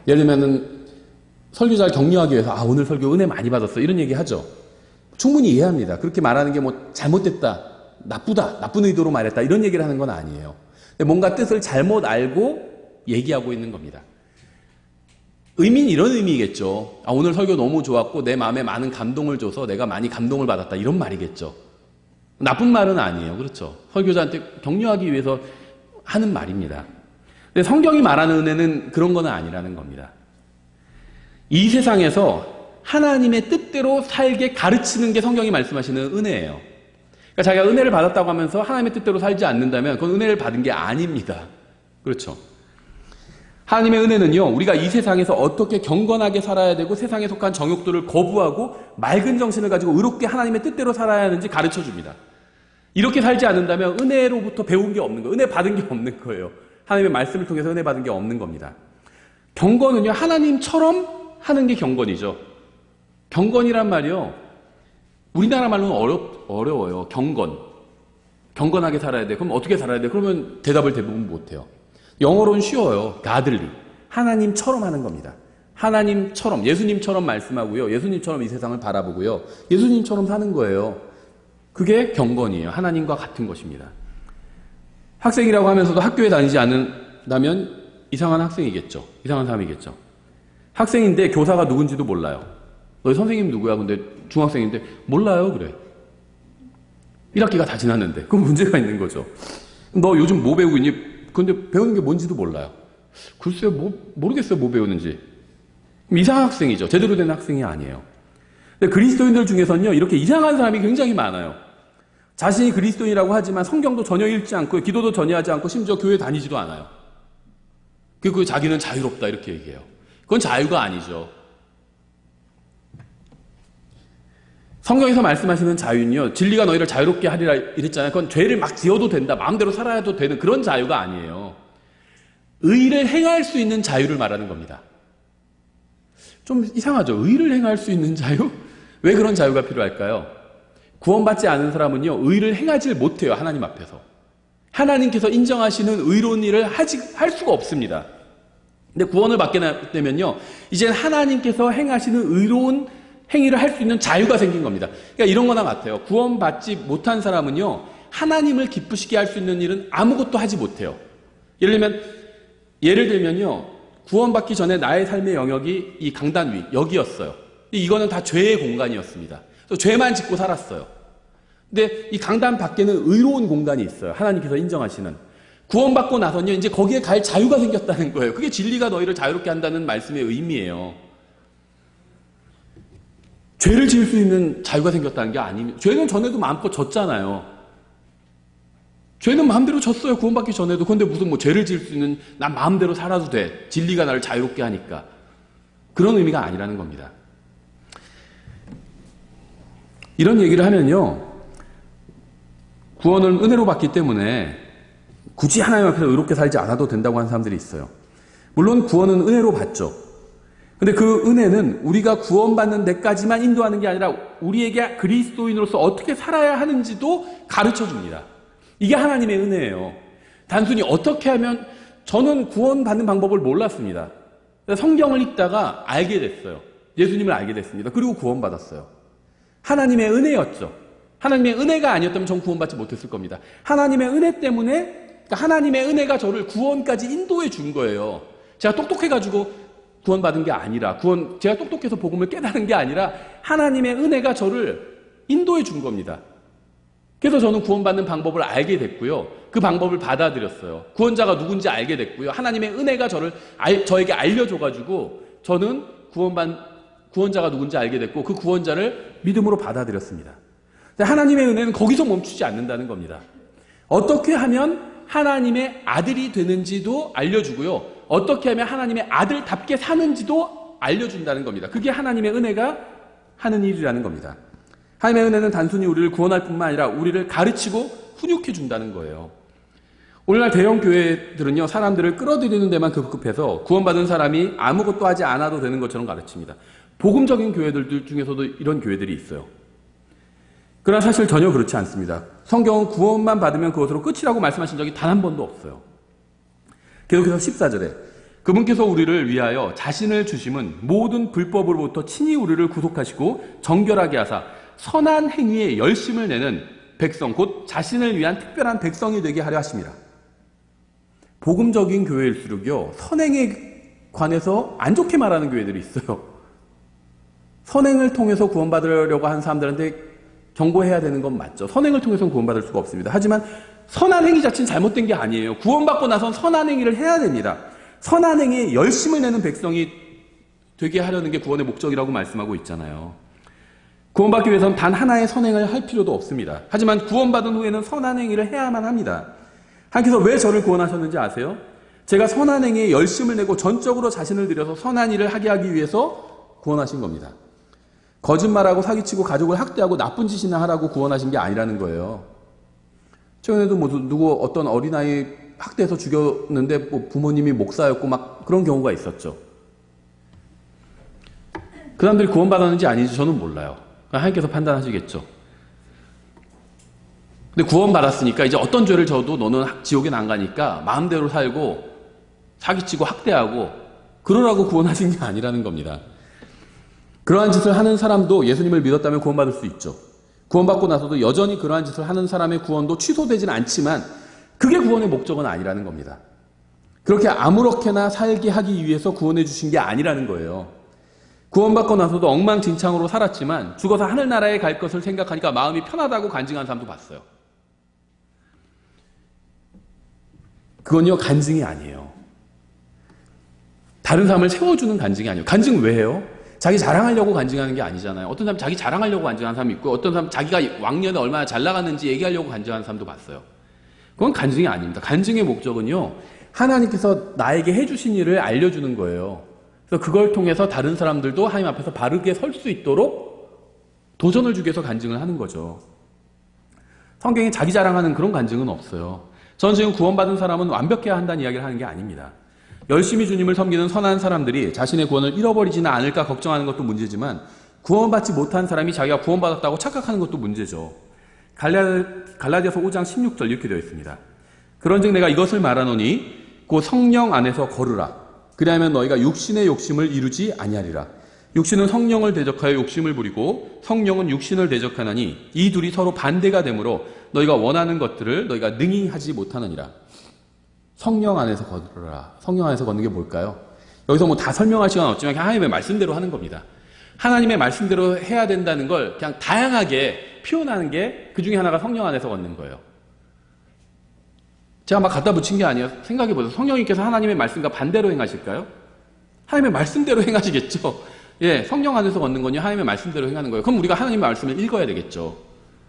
A: 예를 들면은 설교자를 격려하기 위해서 오늘 설교 은혜 많이 받았어 이런 얘기 하죠. 충분히 이해합니다. 그렇게 말하는 게 뭐 잘못됐다, 나쁘다, 나쁜 의도로 말했다 이런 얘기를 하는 건 아니에요. 뭔가 뜻을 잘못 알고 얘기하고 있는 겁니다. 의미는 이런 의미겠죠. 오늘 설교 너무 좋았고 내 마음에 많은 감동을 줘서 내가 많이 감동을 받았다 이런 말이겠죠. 나쁜 말은 아니에요. 그렇죠. 설교자한테 격려하기 위해서 하는 말입니다. 근데 성경이 말하는 은혜는 그런 건 아니라는 겁니다. 이 세상에서 하나님의 뜻대로 살게 가르치는 게 성경이 말씀하시는 은혜예요. 그러니까 자기가 은혜를 받았다고 하면서 하나님의 뜻대로 살지 않는다면 그건 은혜를 받은 게 아닙니다. 그렇죠. 하나님의 은혜는요, 우리가 이 세상에서 어떻게 경건하게 살아야 되고 세상에 속한 정욕들을 거부하고 맑은 정신을 가지고 의롭게 하나님의 뜻대로 살아야 하는지 가르쳐 줍니다. 이렇게 살지 않는다면 은혜로부터 배운 게 없는 거예요. 은혜 받은 게 없는 거예요. 하나님의 말씀을 통해서 은혜 받은 게 없는 겁니다. 경건은요, 하나님처럼 하는 게 경건이죠. 경건이란 말이요, 우리나라 말로는 어려워요. 경건하게 살아야 돼. 그럼 어떻게 살아야 돼? 그러면 대답을 대부분 못해요. 영어로는 쉬워요. godly. 하나님처럼 하는 겁니다. 하나님처럼, 예수님처럼 말씀하고요. 예수님처럼 이 세상을 바라보고요. 예수님처럼 사는 거예요. 그게 경건이에요. 하나님과 같은 것입니다. 학생이라고 하면서도 학교에 다니지 않는다면 이상한 학생이겠죠. 이상한 사람이겠죠. 학생인데 교사가 누군지도 몰라요. 너희 선생님 누구야? 근데 중학생인데 몰라요. 그래. 1학기가 다 지났는데. 그건 문제가 있는 거죠. 너 요즘 뭐 배우고 있니? 근데 배우는 게 뭔지도 몰라요. 글쎄요, 모르겠어요, 뭐 배우는지. 이상한 학생이죠. 제대로 된 학생이 아니에요. 근데 그리스도인들 중에서는요, 이렇게 이상한 사람이 굉장히 많아요. 자신이 그리스도인이라고 하지만 성경도 전혀 읽지 않고, 기도도 전혀 하지 않고, 심지어 교회 다니지도 않아요. 그리고 자기는 자유롭다, 이렇게 얘기해요. 그건 자유가 아니죠. 성경에서 말씀하시는 자유는요, 진리가 너희를 자유롭게 하리라 이랬잖아요. 그건 죄를 막 지어도 된다, 마음대로 살아도 되는 그런 자유가 아니에요. 의를 행할 수 있는 자유를 말하는 겁니다. 좀 이상하죠? 의를 행할 수 있는 자유? 왜 그런 자유가 필요할까요? 구원받지 않은 사람은요, 의를 행하지 못해요, 하나님 앞에서. 하나님께서 인정하시는 의로운 일을 할 수가 없습니다. 근데 구원을 받게 되면요, 이젠 하나님께서 행하시는 의로운 행위를 할 수 있는 자유가 생긴 겁니다. 그러니까 이런 거나 같아요. 구원받지 못한 사람은요, 하나님을 기쁘시게 할 수 있는 일은 아무것도 하지 못해요. 예를 들면요, 구원받기 전에 나의 삶의 영역이 이 강단 위, 여기였어요. 이거는 다 죄의 공간이었습니다. 그래서 죄만 짓고 살았어요. 근데 이 강단 밖에는 의로운 공간이 있어요. 하나님께서 인정하시는. 구원받고 나서는요, 이제 거기에 갈 자유가 생겼다는 거예요. 그게 진리가 너희를 자유롭게 한다는 말씀의 의미예요. 죄를 지을 수 있는 자유가 생겼다는 게 아니면, 죄는 전에도 마음껏 졌잖아요. 죄는 마음대로 졌어요. 구원받기 전에도. 근데 무슨 뭐 죄를 지을 수 있는, 난 마음대로 살아도 돼. 진리가 나를 자유롭게 하니까. 그런 의미가 아니라는 겁니다. 이런 얘기를 하면요, 구원을 은혜로 받기 때문에 굳이 하나님 앞에서 의롭게 살지 않아도 된다고 하는 사람들이 있어요. 물론 구원은 은혜로 받죠. 근데 그 은혜는 우리가 구원받는 데까지만 인도하는 게 아니라 우리에게 그리스도인으로서 어떻게 살아야 하는지도 가르쳐 줍니다. 이게 하나님의 은혜예요. 단순히 어떻게 하면, 저는 구원받는 방법을 몰랐습니다. 성경을 읽다가 알게 됐어요. 예수님을 알게 됐습니다. 그리고 구원받았어요. 하나님의 은혜였죠. 하나님의 은혜가 아니었다면 전 구원받지 못했을 겁니다. 하나님의 은혜 때문에, 그러니까 하나님의 은혜가 저를 구원까지 인도해 준 거예요. 제가 똑똑해가지고 구원받은 게 아니라, 제가 똑똑해서 복음을 깨달은 게 아니라 하나님의 은혜가 저를 인도해 준 겁니다. 그래서 저는 구원받는 방법을 알게 됐고요. 그 방법을 받아들였어요. 구원자가 누군지 알게 됐고요. 하나님의 은혜가 저에게 알려줘가지고 저는 구원자가 누군지 알게 됐고 그 구원자를 믿음으로 받아들였습니다. 하나님의 은혜는 거기서 멈추지 않는다는 겁니다. 어떻게 하면 하나님의 아들이 되는지도 알려주고요. 어떻게 하면 하나님의 아들답게 사는지도 알려준다는 겁니다. 그게 하나님의 은혜가 하는 일이라는 겁니다. 하나님의 은혜는 단순히 우리를 구원할 뿐만 아니라 우리를 가르치고 훈육해 준다는 거예요. 오늘날 대형 교회들은요, 사람들을 끌어들이는 데만 급급해서 구원받은 사람이 아무것도 하지 않아도 되는 것처럼 가르칩니다. 복음적인 교회들 중에서도 이런 교회들이 있어요. 그러나 사실 전혀 그렇지 않습니다. 성경은 구원만 받으면 그것으로 끝이라고 말씀하신 적이 단 한 번도 없어요. 계속해서 14절에 그분께서 우리를 위하여 자신을 주심은 모든 불법으로부터 친히 우리를 구속하시고 정결하게 하사 선한 행위에 열심을 내는 백성, 곧 자신을 위한 특별한 백성이 되게 하려 하십니다. 복음적인 교회일수록요, 선행에 관해서 안 좋게 말하는 교회들이 있어요. 선행을 통해서 구원받으려고 하는 사람들한테 경고해야 되는 건 맞죠. 선행을 통해서는 구원받을 수가 없습니다. 하지만 선한 행위 자체는 잘못된 게 아니에요. 구원받고 나선 선한 행위를 해야 됩니다. 선한 행위에 열심을 내는 백성이 되게 하려는 게 구원의 목적이라고 말씀하고 있잖아요. 구원받기 위해서는 단 하나의 선행을 할 필요도 없습니다. 하지만 구원받은 후에는 선한 행위를 해야만 합니다. 하나님께서 왜 저를 구원하셨는지 아세요? 제가 선한 행위에 열심을 내고 전적으로 자신을 들여서 선한 일을 하게 하기 위해서 구원하신 겁니다. 거짓말하고 사기치고 가족을 학대하고 나쁜 짓이나 하라고 구원하신 게 아니라는 거예요. 최근에도 누구 어떤 어린아이 학대해서 죽였는데 부모님이 목사였고 막 그런 경우가 있었죠. 그 사람들이 구원받았는지 아닌지 저는 몰라요. 하나님께서 판단하시겠죠. 근데 구원받았으니까 이제 어떤 죄를 져도 너는 지옥에 안 가니까 마음대로 살고 사기치고 학대하고 그러라고 구원하신 게 아니라는 겁니다. 그러한 짓을 하는 사람도 예수님을 믿었다면 구원받을 수 있죠. 구원받고 나서도 여전히 그러한 짓을 하는 사람의 구원도 취소되지는 않지만 그게 구원의 목적은 아니라는 겁니다. 그렇게 아무렇게나 살게 하기 위해서 구원해 주신 게 아니라는 거예요. 구원받고 나서도 엉망진창으로 살았지만 죽어서 하늘나라에 갈 것을 생각하니까 마음이 편하다고 간증한 사람도 봤어요. 그건요, 간증이 아니에요. 다른 사람을 세워주는 간증이 아니에요. 간증 왜 해요? 자기 자랑하려고 간증하는 게 아니잖아요. 어떤 사람 자기 자랑하려고 간증하는 사람이 있고 어떤 사람 자기가 왕년에 얼마나 잘 나갔는지 얘기하려고 간증하는 사람도 봤어요. 그건 간증이 아닙니다. 간증의 목적은요, 하나님께서 나에게 해주신 일을 알려주는 거예요. 그래서 그걸 통해서 다른 사람들도 하나님 앞에서 바르게 설 수 있도록 도전을 주기 위해서 간증을 하는 거죠. 성경에 자기 자랑하는 그런 간증은 없어요. 저는 지금 구원받은 사람은 완벽해야 한다는 이야기를 하는 게 아닙니다. 열심히 주님을 섬기는 선한 사람들이 자신의 구원을 잃어버리지는 않을까 걱정하는 것도 문제지만 구원받지 못한 사람이 자기가 구원받았다고 착각하는 것도 문제죠. 갈라디아서 5장 16절 이렇게 되어 있습니다. 그런즉 내가 이것을 말하노니 곧 성령 안에서 걸으라. 그리하면 너희가 육신의 욕심을 이루지 아니하리라. 육신은 성령을 대적하여 욕심을 부리고 성령은 육신을 대적하나니 이 둘이 서로 반대가 되므로 너희가 원하는 것들을 너희가 능히 하지 못하느니라. 성령 안에서 걸으라. 성령 안에서 걷는 게 뭘까요? 여기서 뭐 다 설명할 시간 없지만 그냥 하나님의 말씀대로 하는 겁니다. 하나님의 말씀대로 해야 된다는 걸 그냥 다양하게 표현하는 게 그 중에 하나가 성령 안에서 얻는 거예요. 제가 막 갖다 붙인 게 아니에요. 생각해보세요. 성령님께서 하나님의 말씀과 반대로 행하실까요? 하나님의 말씀대로 행하시겠죠. 예, 성령 안에서 얻는 건요, 하나님의 말씀대로 행하는 거예요. 그럼 우리가 하나님의 말씀을 읽어야 되겠죠.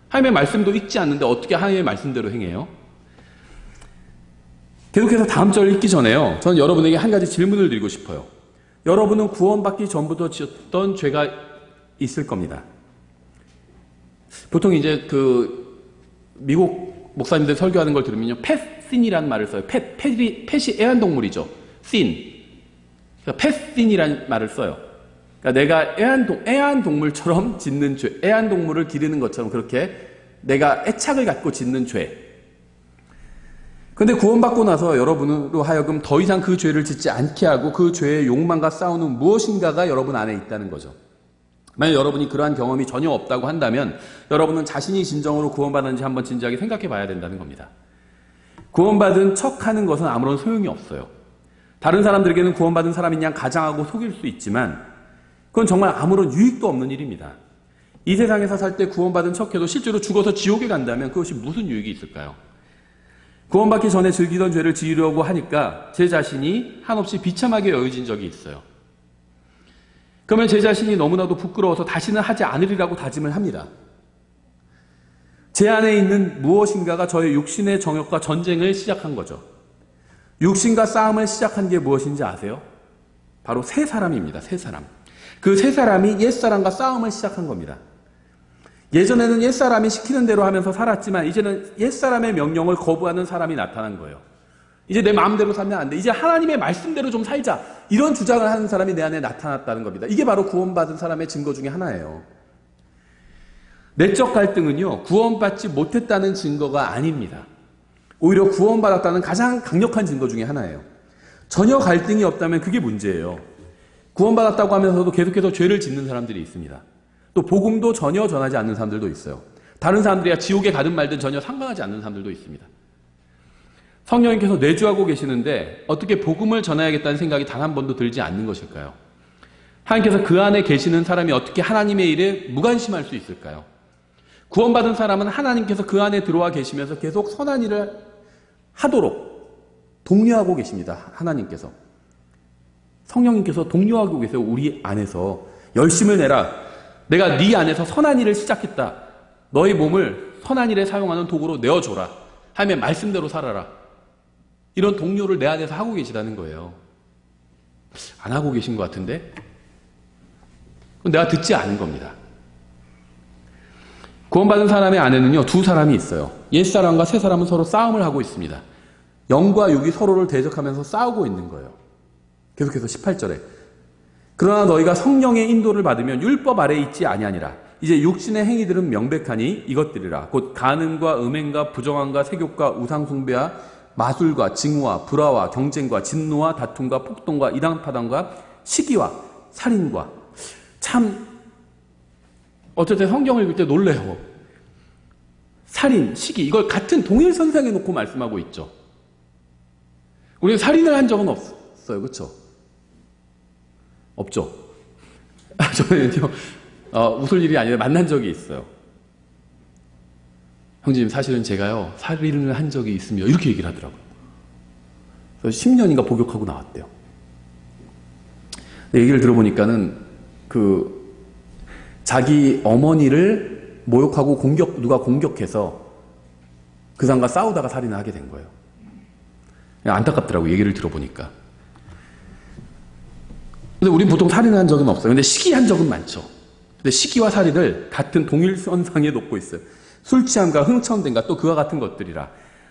A: 하나님의 말씀도 읽지 않는데 어떻게 하나님의 말씀대로 행해요? 계속해서 다음 절 읽기 전에요, 저는 여러분에게 한 가지 질문을 드리고 싶어요. 여러분은 구원받기 전부터 지었던 죄가 있을 겁니다. 보통 이제 미국 목사님들 설교하는 걸 들으면요, 펫신이라는 말을 써요. 펫이 애완동물이죠. 신. 그러니까 펫신이라는 말을 써요. 그러니까 내가 애완동물처럼 짓는 죄, 애완동물을 기르는 것처럼 그렇게 내가 애착을 갖고 짓는 죄. 근데 구원받고 나서 여러분으로 하여금 더 이상 그 죄를 짓지 않게 하고 그 죄의 욕망과 싸우는 무엇인가가 여러분 안에 있다는 거죠. 만약 여러분이 그러한 경험이 전혀 없다고 한다면 여러분은 자신이 진정으로 구원받았는지 한번 진지하게 생각해 봐야 된다는 겁니다. 구원받은 척하는 것은 아무런 소용이 없어요. 다른 사람들에게는 구원받은 사람인 양 가장하고 속일 수 있지만 그건 정말 아무런 유익도 없는 일입니다. 이 세상에서 살 때 구원받은 척해도 실제로 죽어서 지옥에 간다면 그것이 무슨 유익이 있을까요? 구원받기 전에 즐기던 죄를 지으려고 하니까 제 자신이 한없이 비참하게 여겨진 적이 있어요. 그러면 제 자신이 너무나도 부끄러워서 다시는 하지 않으리라고 다짐을 합니다. 제 안에 있는 무엇인가가 저의 육신의 정욕과 전쟁을 시작한 거죠. 육신과 싸움을 시작한 게 무엇인지 아세요? 바로 세 사람입니다. 세 사람. 그 세 사람이 옛사람과 싸움을 시작한 겁니다. 예전에는 옛사람이 시키는 대로 하면서 살았지만 이제는 옛사람의 명령을 거부하는 사람이 나타난 거예요. 이제 내 마음대로 살면 안 돼. 이제 하나님의 말씀대로 좀 살자. 이런 주장을 하는 사람이 내 안에 나타났다는 겁니다. 이게 바로 구원받은 사람의 증거 중에 하나예요. 내적 갈등은요, 구원받지 못했다는 증거가 아닙니다. 오히려 구원받았다는 가장 강력한 증거 중에 하나예요. 전혀 갈등이 없다면 그게 문제예요. 구원받았다고 하면서도 계속해서 죄를 짓는 사람들이 있습니다. 또 복음도 전혀 전하지 않는 사람들도 있어요. 다른 사람들이 지옥에 가든 말든 전혀 상관하지 않는 사람들도 있습니다. 성령님께서 내주하고 계시는데 어떻게 복음을 전해야겠다는 생각이 단 한 번도 들지 않는 것일까요? 하나님께서 그 안에 계시는 사람이 어떻게 하나님의 일에 무관심할 수 있을까요? 구원받은 사람은 하나님께서 그 안에 들어와 계시면서 계속 선한 일을 하도록 독려하고 계십니다. 하나님께서. 성령님께서 독려하고 계세요. 우리 안에서. 열심을 내라. 내가 네 안에서 선한 일을 시작했다. 너의 몸을 선한 일에 사용하는 도구로 내어줘라. 하나님의 말씀대로 살아라. 이런 동료를 내 안에서 하고 계시다는 거예요. 안 하고 계신 것 같은데? 그건 내가 듣지 않은 겁니다. 구원받은 사람의 안에는요, 두 사람이 있어요. 옛사람과 새사람은 서로 싸움을 하고 있습니다. 영과 육이 서로를 대적하면서 싸우고 있는 거예요. 계속해서 18절에 그러나 너희가 성령의 인도를 받으면 율법 아래에 있지 아니하니라. 이제 육신의 행위들은 명백하니 이것들이라. 곧 간음과 음행과 부정함과 세욕과 우상숭배와 마술과 증오와 불화와 경쟁과 진노와 다툼과 폭동과 이단파당과 시기와 살인과. 참 어쨌든 성경을 읽을 때 놀래요. 살인, 시기 이걸 같은 동일선상에 놓고 말씀하고 있죠. 우리는 살인을 한 적은 없어요. 그렇죠? 없죠. 저는요, 웃을 일이 아니라 만난 적이 있어요. 형님, 사실은 제가요, 살인을 한 적이 있습니다. 이렇게 얘기를 하더라고요. 그래서 10년인가 복역하고 나왔대요. 얘기를 들어보니까는, 자기 어머니를 모욕하고 누가 공격해서 그 사람과 싸우다가 살인을 하게 된 거예요. 안타깝더라고요. 얘기를 들어보니까. 근데 우린 보통 살인을 한 적은 없어요. 근데 시기한 적은 많죠. 근데 시기와 살인을 같은 동일선상에 놓고 있어요. 술 취함과 흥청됨과 또 그와 같은 것들이라.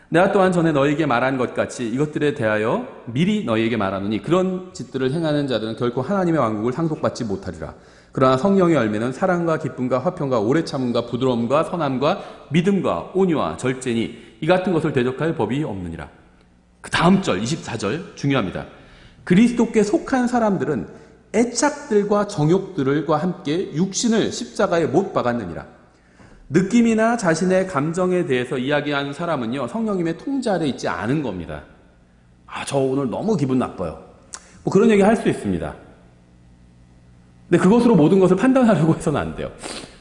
A: 내가 또한 전에 너에게 말한 것 같이 이것들에 대하여 미리 너에게 말하노니 그런 짓들을 행하는 자들은 결코 하나님의 왕국을 상속받지 못하리라. 그러나 성령의 열매는 사랑과 기쁨과 화평과 오래 참음과 부드러움과 선함과 믿음과 온유와 절제니 이 같은 것을 대적할 법이 없느니라. 그 다음 절 24절 중요합니다. 그리스도께 속한 사람들은 애착들과 정욕들과 함께 육신을 십자가에 못 박았느니라. 느낌이나 자신의 감정에 대해서 이야기하는 사람은요, 성령님의 통제 아래 있지 않은 겁니다. 저 오늘 너무 기분 나빠요. 뭐 그런 얘기 할 수 있습니다. 근데 그것으로 모든 것을 판단하려고 해서는 안 돼요.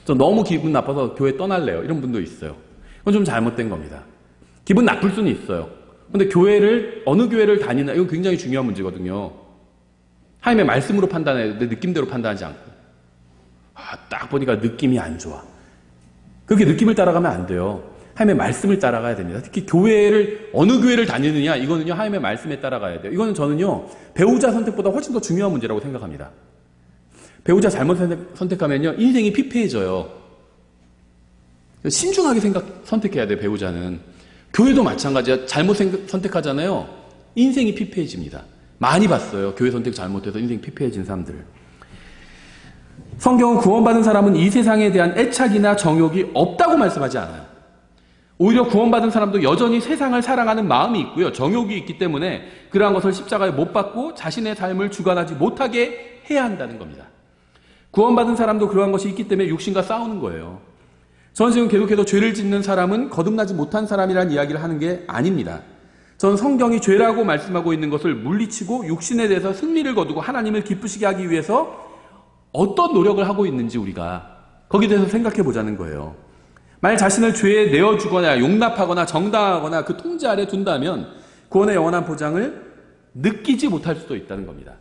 A: 저 너무 기분 나빠서 교회 떠날래요. 이런 분도 있어요. 그건 좀 잘못된 겁니다. 기분 나쁠 수는 있어요. 근데 어느 교회를 다니나, 이건 굉장히 중요한 문제거든요. 하나님의 말씀으로 판단해야 돼. 느낌대로 판단하지 않고. 딱 보니까 느낌이 안 좋아. 그렇게 느낌을 따라가면 안 돼요. 하나님의 말씀을 따라가야 됩니다. 특히 어느 교회를 다니느냐, 이거는요, 하나님의 말씀에 따라가야 돼요. 이거는 저는요, 배우자 선택보다 훨씬 더 중요한 문제라고 생각합니다. 배우자 잘못 선택하면요, 인생이 피폐해져요. 신중하게 선택해야 돼요, 배우자는. 교회도 마찬가지야. 잘못 선택하잖아요. 인생이 피폐해집니다. 많이 봤어요. 교회 선택 잘못해서 인생 피폐해진 사람들. 성경은 구원받은 사람은 이 세상에 대한 애착이나 정욕이 없다고 말씀하지 않아요. 오히려 구원받은 사람도 여전히 세상을 사랑하는 마음이 있고요. 정욕이 있기 때문에 그러한 것을 십자가에 못 박고 자신의 삶을 주관하지 못하게 해야 한다는 겁니다. 구원받은 사람도 그러한 것이 있기 때문에 육신과 싸우는 거예요. 저는 지금 계속해서 죄를 짓는 사람은 거듭나지 못한 사람이라는 이야기를 하는 게 아닙니다. 저는 성경이 죄라고 말씀하고 있는 것을 물리치고 육신에 대해서 승리를 거두고 하나님을 기쁘시게 하기 위해서 어떤 노력을 하고 있는지 우리가 거기에 대해서 생각해 보자는 거예요. 만약 자신을 죄에 내어주거나 용납하거나 정당하거나 그 통제 아래 둔다면 구원의 영원한 보장을 느끼지 못할 수도 있다는 겁니다.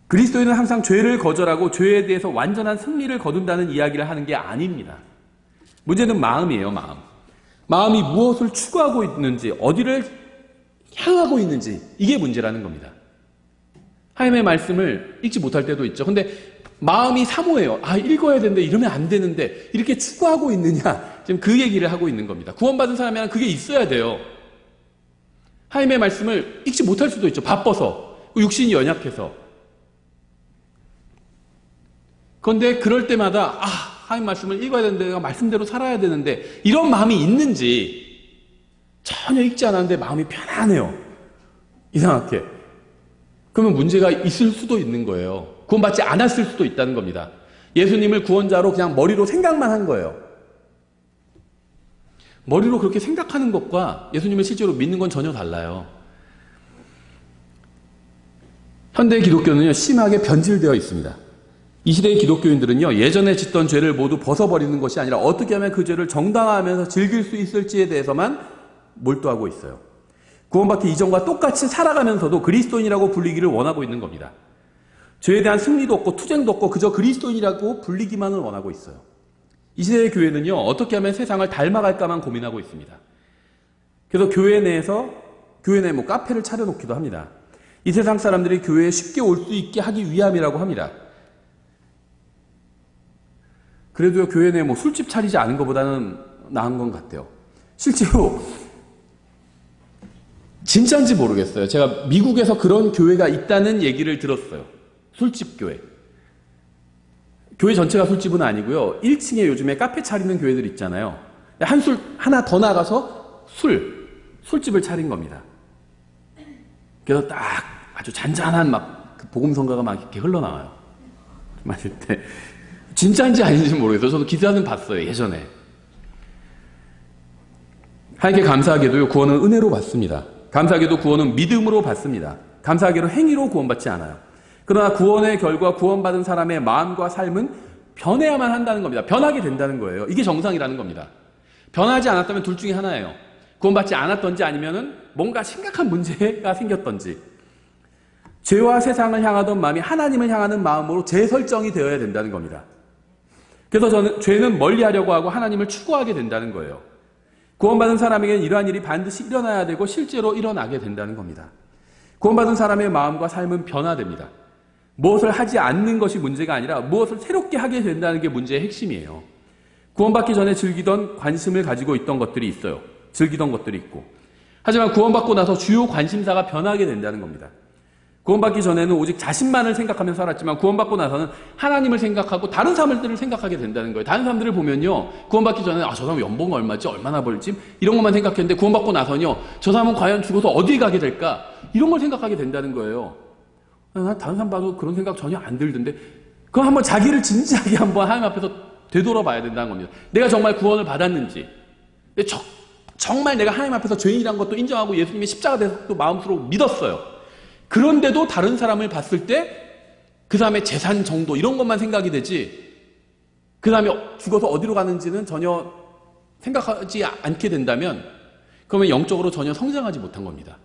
A: 그리스도인은 항상 죄를 거절하고 죄에 대해서 완전한 승리를 거둔다는 이야기를 하는 게 아닙니다. 문제는 마음이에요, 마음. 마음이 무엇을 추구하고 있는지, 어디를 향하고 있는지, 이게 문제라는 겁니다. 하나님의 말씀을 읽지 못할 때도 있죠. 근데 마음이 사모해요. 읽어야 되는데 이러면 안 되는데 이렇게 추구하고 있느냐, 지금 그 얘기를 하고 있는 겁니다. 구원받은 사람이란 그게 있어야 돼요. 하나님의 말씀을 읽지 못할 수도 있죠. 바빠서, 육신이 연약해서. 그런데 그럴 때마다 하나님 말씀을 읽어야 되는데 내가 말씀대로 살아야 되는데 이런 마음이 있는지, 전혀 읽지 않았는데 마음이 편안해요. 이상하게. 그러면 문제가 있을 수도 있는 거예요. 구원받지 않았을 수도 있다는 겁니다. 예수님을 구원자로 그냥 머리로 생각만 한 거예요. 머리로 그렇게 생각하는 것과 예수님을 실제로 믿는 건 전혀 달라요. 현대 기독교는요, 심하게 변질되어 있습니다. 이 시대의 기독교인들은요, 예전에 짓던 죄를 모두 벗어버리는 것이 아니라 어떻게 하면 그 죄를 정당화하면서 즐길 수 있을지에 대해서만 몰두하고 있어요. 구원받기 이전과 똑같이 살아가면서도 그리스도인이라고 불리기를 원하고 있는 겁니다. 죄에 대한 승리도 없고 투쟁도 없고 그저 그리스도인이라고 불리기만을 원하고 있어요. 이 시대의 교회는요, 어떻게 하면 세상을 닮아갈까만 고민하고 있습니다. 그래서 교회 내에 카페를 차려놓기도 합니다. 이 세상 사람들이 교회에 쉽게 올 수 있게 하기 위함이라고 합니다. 그래도 교회 내에 술집 차리지 않은 것보다는 나은 것 같아요. 실제로 진짜인지 모르겠어요. 제가 미국에서 그런 교회가 있다는 얘기를 들었어요. 술집 교회. 교회 전체가 술집은 아니고요. 1층에 요즘에 카페 차리는 교회들 있잖아요. 하나 더 나가서 술집을 차린 겁니다. 그래서 딱 아주 잔잔한 그 복음성가가 막 이렇게 흘러나와요. 마실 때. 진짜인지 아닌지 모르겠어요. 저도 기사는 봤어요, 예전에. 하나님께 감사하게도요, 구원은 은혜로 받습니다. 감사하게도 구원은 믿음으로 받습니다. 감사하게도 행위로 구원받지 않아요. 그러나 구원의 결과 구원받은 사람의 마음과 삶은 변해야만 한다는 겁니다. 변하게 된다는 거예요. 이게 정상이라는 겁니다. 변하지 않았다면 둘 중에 하나예요. 구원받지 않았던지 아니면은 뭔가 심각한 문제가 생겼던지. 죄와 세상을 향하던 마음이 하나님을 향하는 마음으로 재설정이 되어야 된다는 겁니다. 그래서 죄는 멀리하려고 하고 하나님을 추구하게 된다는 거예요. 구원받은 사람에게는 이러한 일이 반드시 일어나야 되고 실제로 일어나게 된다는 겁니다. 구원받은 사람의 마음과 삶은 변화됩니다. 무엇을 하지 않는 것이 문제가 아니라 무엇을 새롭게 하게 된다는 게 문제의 핵심이에요. 구원받기 전에 즐기던 관심을 가지고 있던 것들이 있어요. 즐기던 것들이 있고. 하지만 구원받고 나서 주요 관심사가 변하게 된다는 겁니다. 구원받기 전에는 오직 자신만을 생각하며 살았지만 구원받고 나서는 하나님을 생각하고 다른 사람들을 생각하게 된다는 거예요. 다른 사람들을 보면요, 구원받기 전에는 저 사람 연봉 얼마지, 얼마나 벌지, 이런 것만 생각했는데 구원받고 나서는요, 저 사람은 과연 죽어서 어디 가게 될까, 이런 걸 생각하게 된다는 거예요. 난 다른 사람 봐도 그런 생각 전혀 안 들던데, 그럼 한번 자기를 진지하게 한번 하나님 앞에서 되돌아봐야 된다는 겁니다. 내가 정말 구원을 받았는지, 정말 내가 하나님 앞에서 죄인이란 것도 인정하고 예수님의 십자가 대속도 마음속으로 믿었어요. 그런데도 다른 사람을 봤을 때 그 사람의 재산 정도 이런 것만 생각이 되지 그 다음에 죽어서 어디로 가는지는 전혀 생각하지 않게 된다면 그러면 영적으로 전혀 성장하지 못한 겁니다.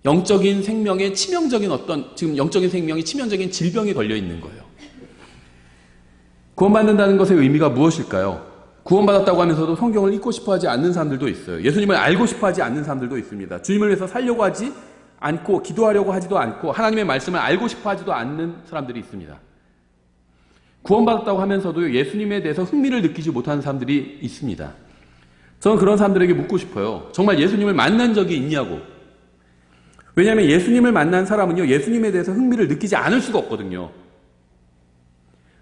A: 영적인 생명에 치명적인 지금 영적인 생명이 치명적인 질병에 걸려 있는 거예요. 구원받는다는 것의 의미가 무엇일까요? 구원받았다고 하면서도 성경을 읽고 싶어 하지 않는 사람들도 있어요. 예수님을 알고 싶어 하지 않는 사람들도 있습니다. 주님을 위해서 살려고 하지 않고 기도하려고 하지도 않고 하나님의 말씀을 알고 싶어 하지도 않는 사람들이 있습니다. 구원받았다고 하면서도 예수님에 대해서 흥미를 느끼지 못하는 사람들이 있습니다. 저는 그런 사람들에게 묻고 싶어요. 정말 예수님을 만난 적이 있냐고. 왜냐하면 예수님을 만난 사람은요, 예수님에 대해서 흥미를 느끼지 않을 수가 없거든요.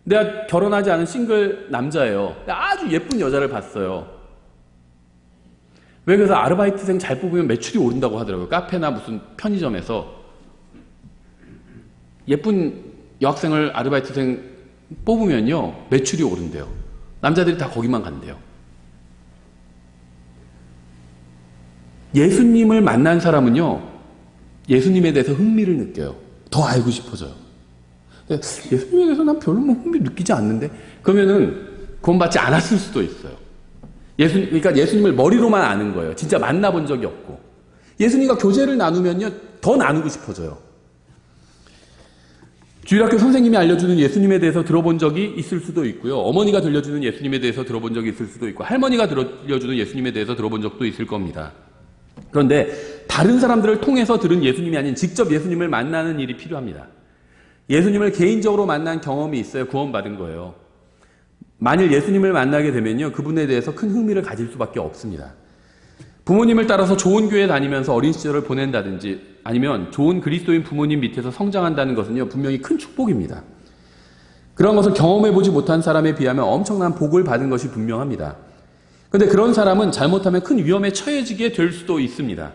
A: 내가 결혼하지 않은 싱글 남자예요. 아주 예쁜 여자를 봤어요. 왜 그래서 아르바이트생 잘 뽑으면 매출이 오른다고 하더라고요. 카페나 무슨 편의점에서. 예쁜 여학생을 아르바이트생 뽑으면요, 매출이 오른대요. 남자들이 다 거기만 간대요. 예수님을 만난 사람은요, 예수님에 대해서 흥미를 느껴요. 더 알고 싶어져요. 예수님에 대해서 난 별로 흥미 느끼지 않는데? 그러면은 구원받지 않았을 수도 있어요. 그러니까 예수님을 머리로만 아는 거예요. 진짜 만나본 적이 없고. 예수님과 교제를 나누면요, 더 나누고 싶어져요. 주일학교 선생님이 알려주는 예수님에 대해서 들어본 적이 있을 수도 있고요. 어머니가 들려주는 예수님에 대해서 들어본 적이 있을 수도 있고, 할머니가 들려주는 예수님에 대해서 들어본 적도 있을 겁니다. 그런데 다른 사람들을 통해서 들은 예수님이 아닌 직접 예수님을 만나는 일이 필요합니다. 예수님을 개인적으로 만난 경험이 있어야 구원받은 거예요. 만일 예수님을 만나게 되면요, 그분에 대해서 큰 흥미를 가질 수밖에 없습니다. 부모님을 따라서 좋은 교회 다니면서 어린 시절을 보낸다든지 아니면 좋은 그리스도인 부모님 밑에서 성장한다는 것은요, 분명히 큰 축복입니다. 그런 것을 경험해보지 못한 사람에 비하면 엄청난 복을 받은 것이 분명합니다. 그런데 그런 사람은 잘못하면 큰 위험에 처해지게 될 수도 있습니다.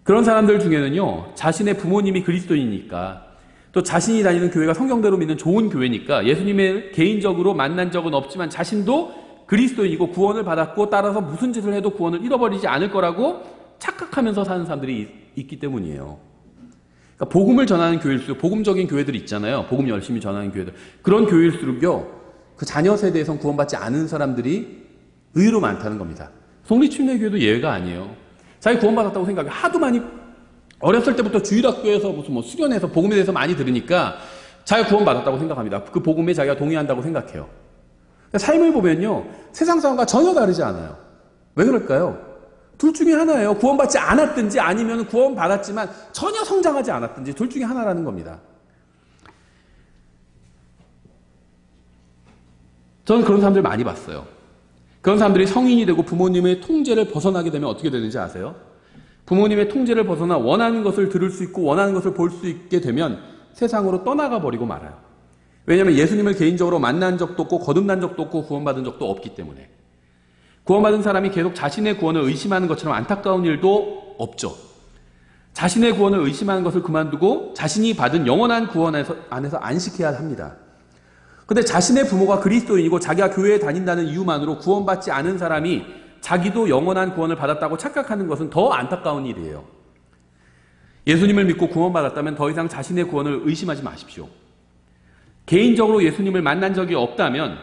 A: 그런 사람들 중에는요, 자신의 부모님이 그리스도이니까, 또 자신이 다니는 교회가 성경대로 믿는 좋은 교회니까 예수님을 개인적으로 만난 적은 없지만 자신도 그리스도인이고 구원을 받았고 따라서 무슨 짓을 해도 구원을 잃어버리지 않을 거라고 착각하면서 사는 사람들이 있기 때문이에요. 그러니까 복음을 전하는 교회일수록, 복음적인 교회들 있잖아요. 복음 열심히 전하는 교회들. 그런 교회일수록요, 그 자녀 세대에선 구원받지 않은 사람들이 의외로 많다는 겁니다. 성리침례교회도 예외가 아니에요. 자기 구원받았다고 생각해. 하도 많이 어렸을 때부터 주일학교에서 무슨 수련회에서 복음에 대해서 많이 들으니까 자기가 구원받았다고 생각합니다. 그 복음에 자기가 동의한다고 생각해요. 삶을 보면요, 세상 사람과 전혀 다르지 않아요. 왜 그럴까요? 둘 중에 하나예요. 구원받지 않았든지 아니면 구원받았지만 전혀 성장하지 않았든지 둘 중에 하나라는 겁니다. 저는 그런 사람들 많이 봤어요. 그런 사람들이 성인이 되고 부모님의 통제를 벗어나게 되면 어떻게 되는지 아세요? 부모님의 통제를 벗어나 원하는 것을 들을 수 있고 원하는 것을 볼 수 있게 되면 세상으로 떠나가 버리고 말아요. 왜냐하면 예수님을 개인적으로 만난 적도 없고 거듭난 적도 없고 구원받은 적도 없기 때문에. 구원받은 사람이 계속 자신의 구원을 의심하는 것처럼 안타까운 일도 없죠. 자신의 구원을 의심하는 것을 그만두고 자신이 받은 영원한 구원 안에서 안식해야 합니다. 그런데 자신의 부모가 그리스도인이고 자기가 교회에 다닌다는 이유만으로 구원받지 않은 사람이 자기도 영원한 구원을 받았다고 착각하는 것은 더 안타까운 일이에요. 예수님을 믿고 구원받았다면 더 이상 자신의 구원을 의심하지 마십시오. 개인적으로 예수님을 만난 적이 없다면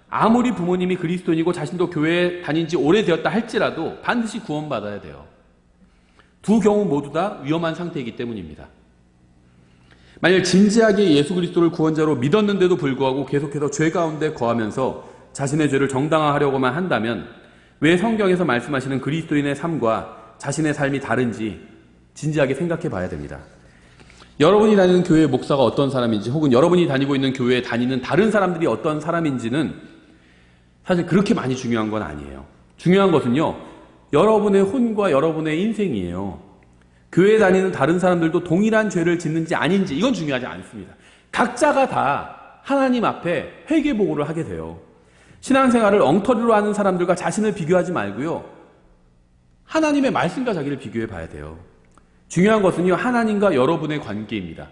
A: 아무리 부모님이 그리스도인이고 자신도 교회에 다닌 지 오래되었다 할지라도 반드시 구원받아야 돼요. 두 경우 모두 다 위험한 상태이기 때문입니다. 만약 진지하게 예수 그리스도를 구원자로 믿었는데도 불구하고 계속해서 죄 가운데 거하면서 자신의 죄를 정당화하려고만 한다면 왜 성경에서 말씀하시는 그리스도인의 삶과 자신의 삶이 다른지 진지하게 생각해 봐야 됩니다. 여러분이 다니는 교회의 목사가 어떤 사람인지 혹은 여러분이 다니고 있는 교회에 다니는 다른 사람들이 어떤 사람인지는 사실 그렇게 많이 중요한 건 아니에요. 중요한 것은요, 여러분의 혼과 여러분의 인생이에요. 교회에 다니는 다른 사람들도 동일한 죄를 짓는지 아닌지 이건 중요하지 않습니다. 각자가 다 하나님 앞에 회개보고를 하게 돼요. 신앙생활을 엉터리로 하는 사람들과 자신을 비교하지 말고요, 하나님의 말씀과 자기를 비교해 봐야 돼요. 중요한 것은요, 하나님과 여러분의 관계입니다.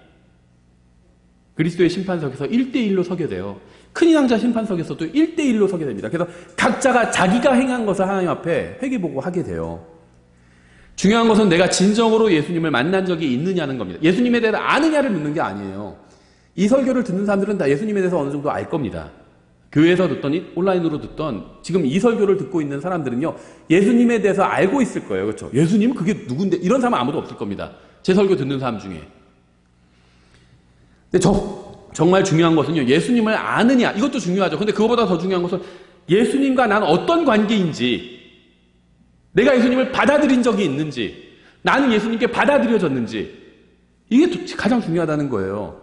A: 그리스도의 심판석에서 1대1로 서게 돼요. 큰인왕자 심판석에서도 1대1로 서게 됩니다. 그래서 각자가 자기가 행한 것을 하나님 앞에 회개보고 하게 돼요. 중요한 것은 내가 진정으로 예수님을 만난 적이 있느냐는 겁니다. 예수님에 대해서 아느냐를 묻는 게 아니에요. 이 설교를 듣는 사람들은 다 예수님에 대해서 어느 정도 알 겁니다. 교회에서 듣던, 온라인으로 듣던, 지금 이 설교를 듣고 있는 사람들은요, 예수님에 대해서 알고 있을 거예요. 그렇죠? 예수님 그게 누군데? 이런 사람 아무도 없을 겁니다. 제 설교 듣는 사람 중에. 근데 정말 중요한 것은요, 예수님을 아느냐, 이것도 중요하죠. 근데 그거보다 더 중요한 것은 예수님과 난 어떤 관계인지, 내가 예수님을 받아들인 적이 있는지, 나는 예수님께 받아들여졌는지, 이게 가장 중요하다는 거예요.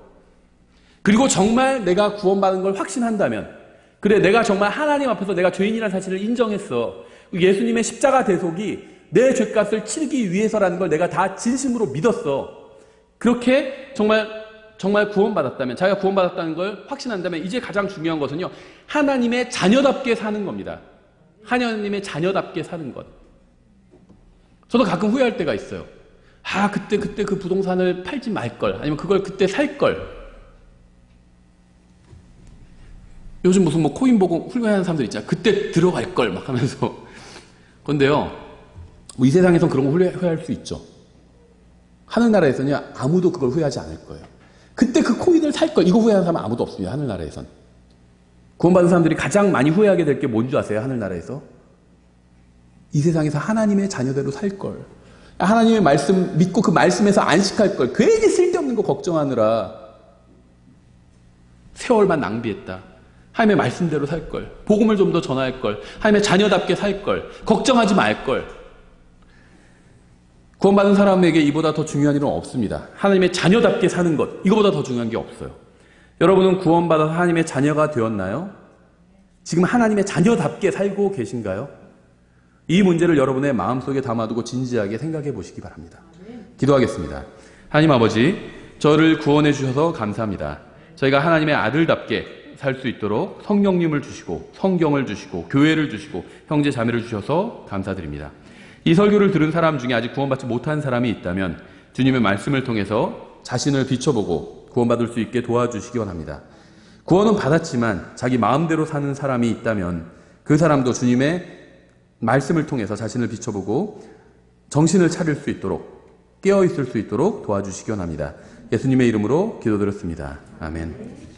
A: 그리고 정말 내가 구원받은 걸 확신한다면, 그래, 내가 정말 하나님 앞에서 내가 죄인이라는 사실을 인정했어. 예수님의 십자가 대속이 내 죄값을 치르기 위해서라는 걸 내가 다 진심으로 믿었어. 그렇게 정말 구원받았다면, 자기가 구원받았다는 걸 확신한다면, 이제 가장 중요한 것은요, 하나님의 자녀답게 사는 겁니다. 하나님의 자녀답게 사는 것. 저도 가끔 후회할 때가 있어요. 그때 그 부동산을 팔지 말걸, 아니면 그걸 그때 살걸. 요즘 무슨 코인 보고 훌륭한 사람들 있잖아. 그때 들어갈걸 막 하면서. 그런데요, 이 세상에선 그런 거 후회할 수 있죠. 하늘나라에서는요, 아무도 그걸 후회하지 않을 거예요. 그때 그 코인을 살걸, 이거 후회하는 사람은 아무도 없습니다. 하늘나라에선. 구원받은 사람들이 가장 많이 후회하게 될 게 뭔지 아세요? 하늘나라에서? 이 세상에서 하나님의 자녀대로 살걸, 하나님의 말씀 믿고 그 말씀에서 안식할걸, 괜히 쓸데없는 거 걱정하느라 세월만 낭비했다. 하나님의 말씀대로 살걸, 복음을 좀 더 전할걸, 하나님의 자녀답게 살걸, 걱정하지 말걸. 구원받은 사람에게 이보다 더 중요한 일은 없습니다. 하나님의 자녀답게 사는 것, 이거보다 더 중요한 게 없어요. 여러분은 구원받아서 하나님의 자녀가 되었나요? 지금 하나님의 자녀답게 살고 계신가요? 이 문제를 여러분의 마음속에 담아두고 진지하게 생각해 보시기 바랍니다. 기도하겠습니다. 하나님 아버지, 저를 구원해 주셔서 감사합니다. 저희가 하나님의 아들답게 살 수 있도록 성령님을 주시고, 성경을 주시고, 교회를 주시고, 형제 자매를 주셔서 감사드립니다. 이 설교를 들은 사람 중에 아직 구원받지 못한 사람이 있다면 주님의 말씀을 통해서 자신을 비춰보고 구원받을 수 있게 도와주시기 원합니다. 구원은 받았지만 자기 마음대로 사는 사람이 있다면 그 사람도 주님의 말씀을 통해서 자신을 비춰보고 정신을 차릴 수 있도록, 깨어있을 수 있도록 도와주시기 원합니다. 예수님의 이름으로 기도드렸습니다. 아멘.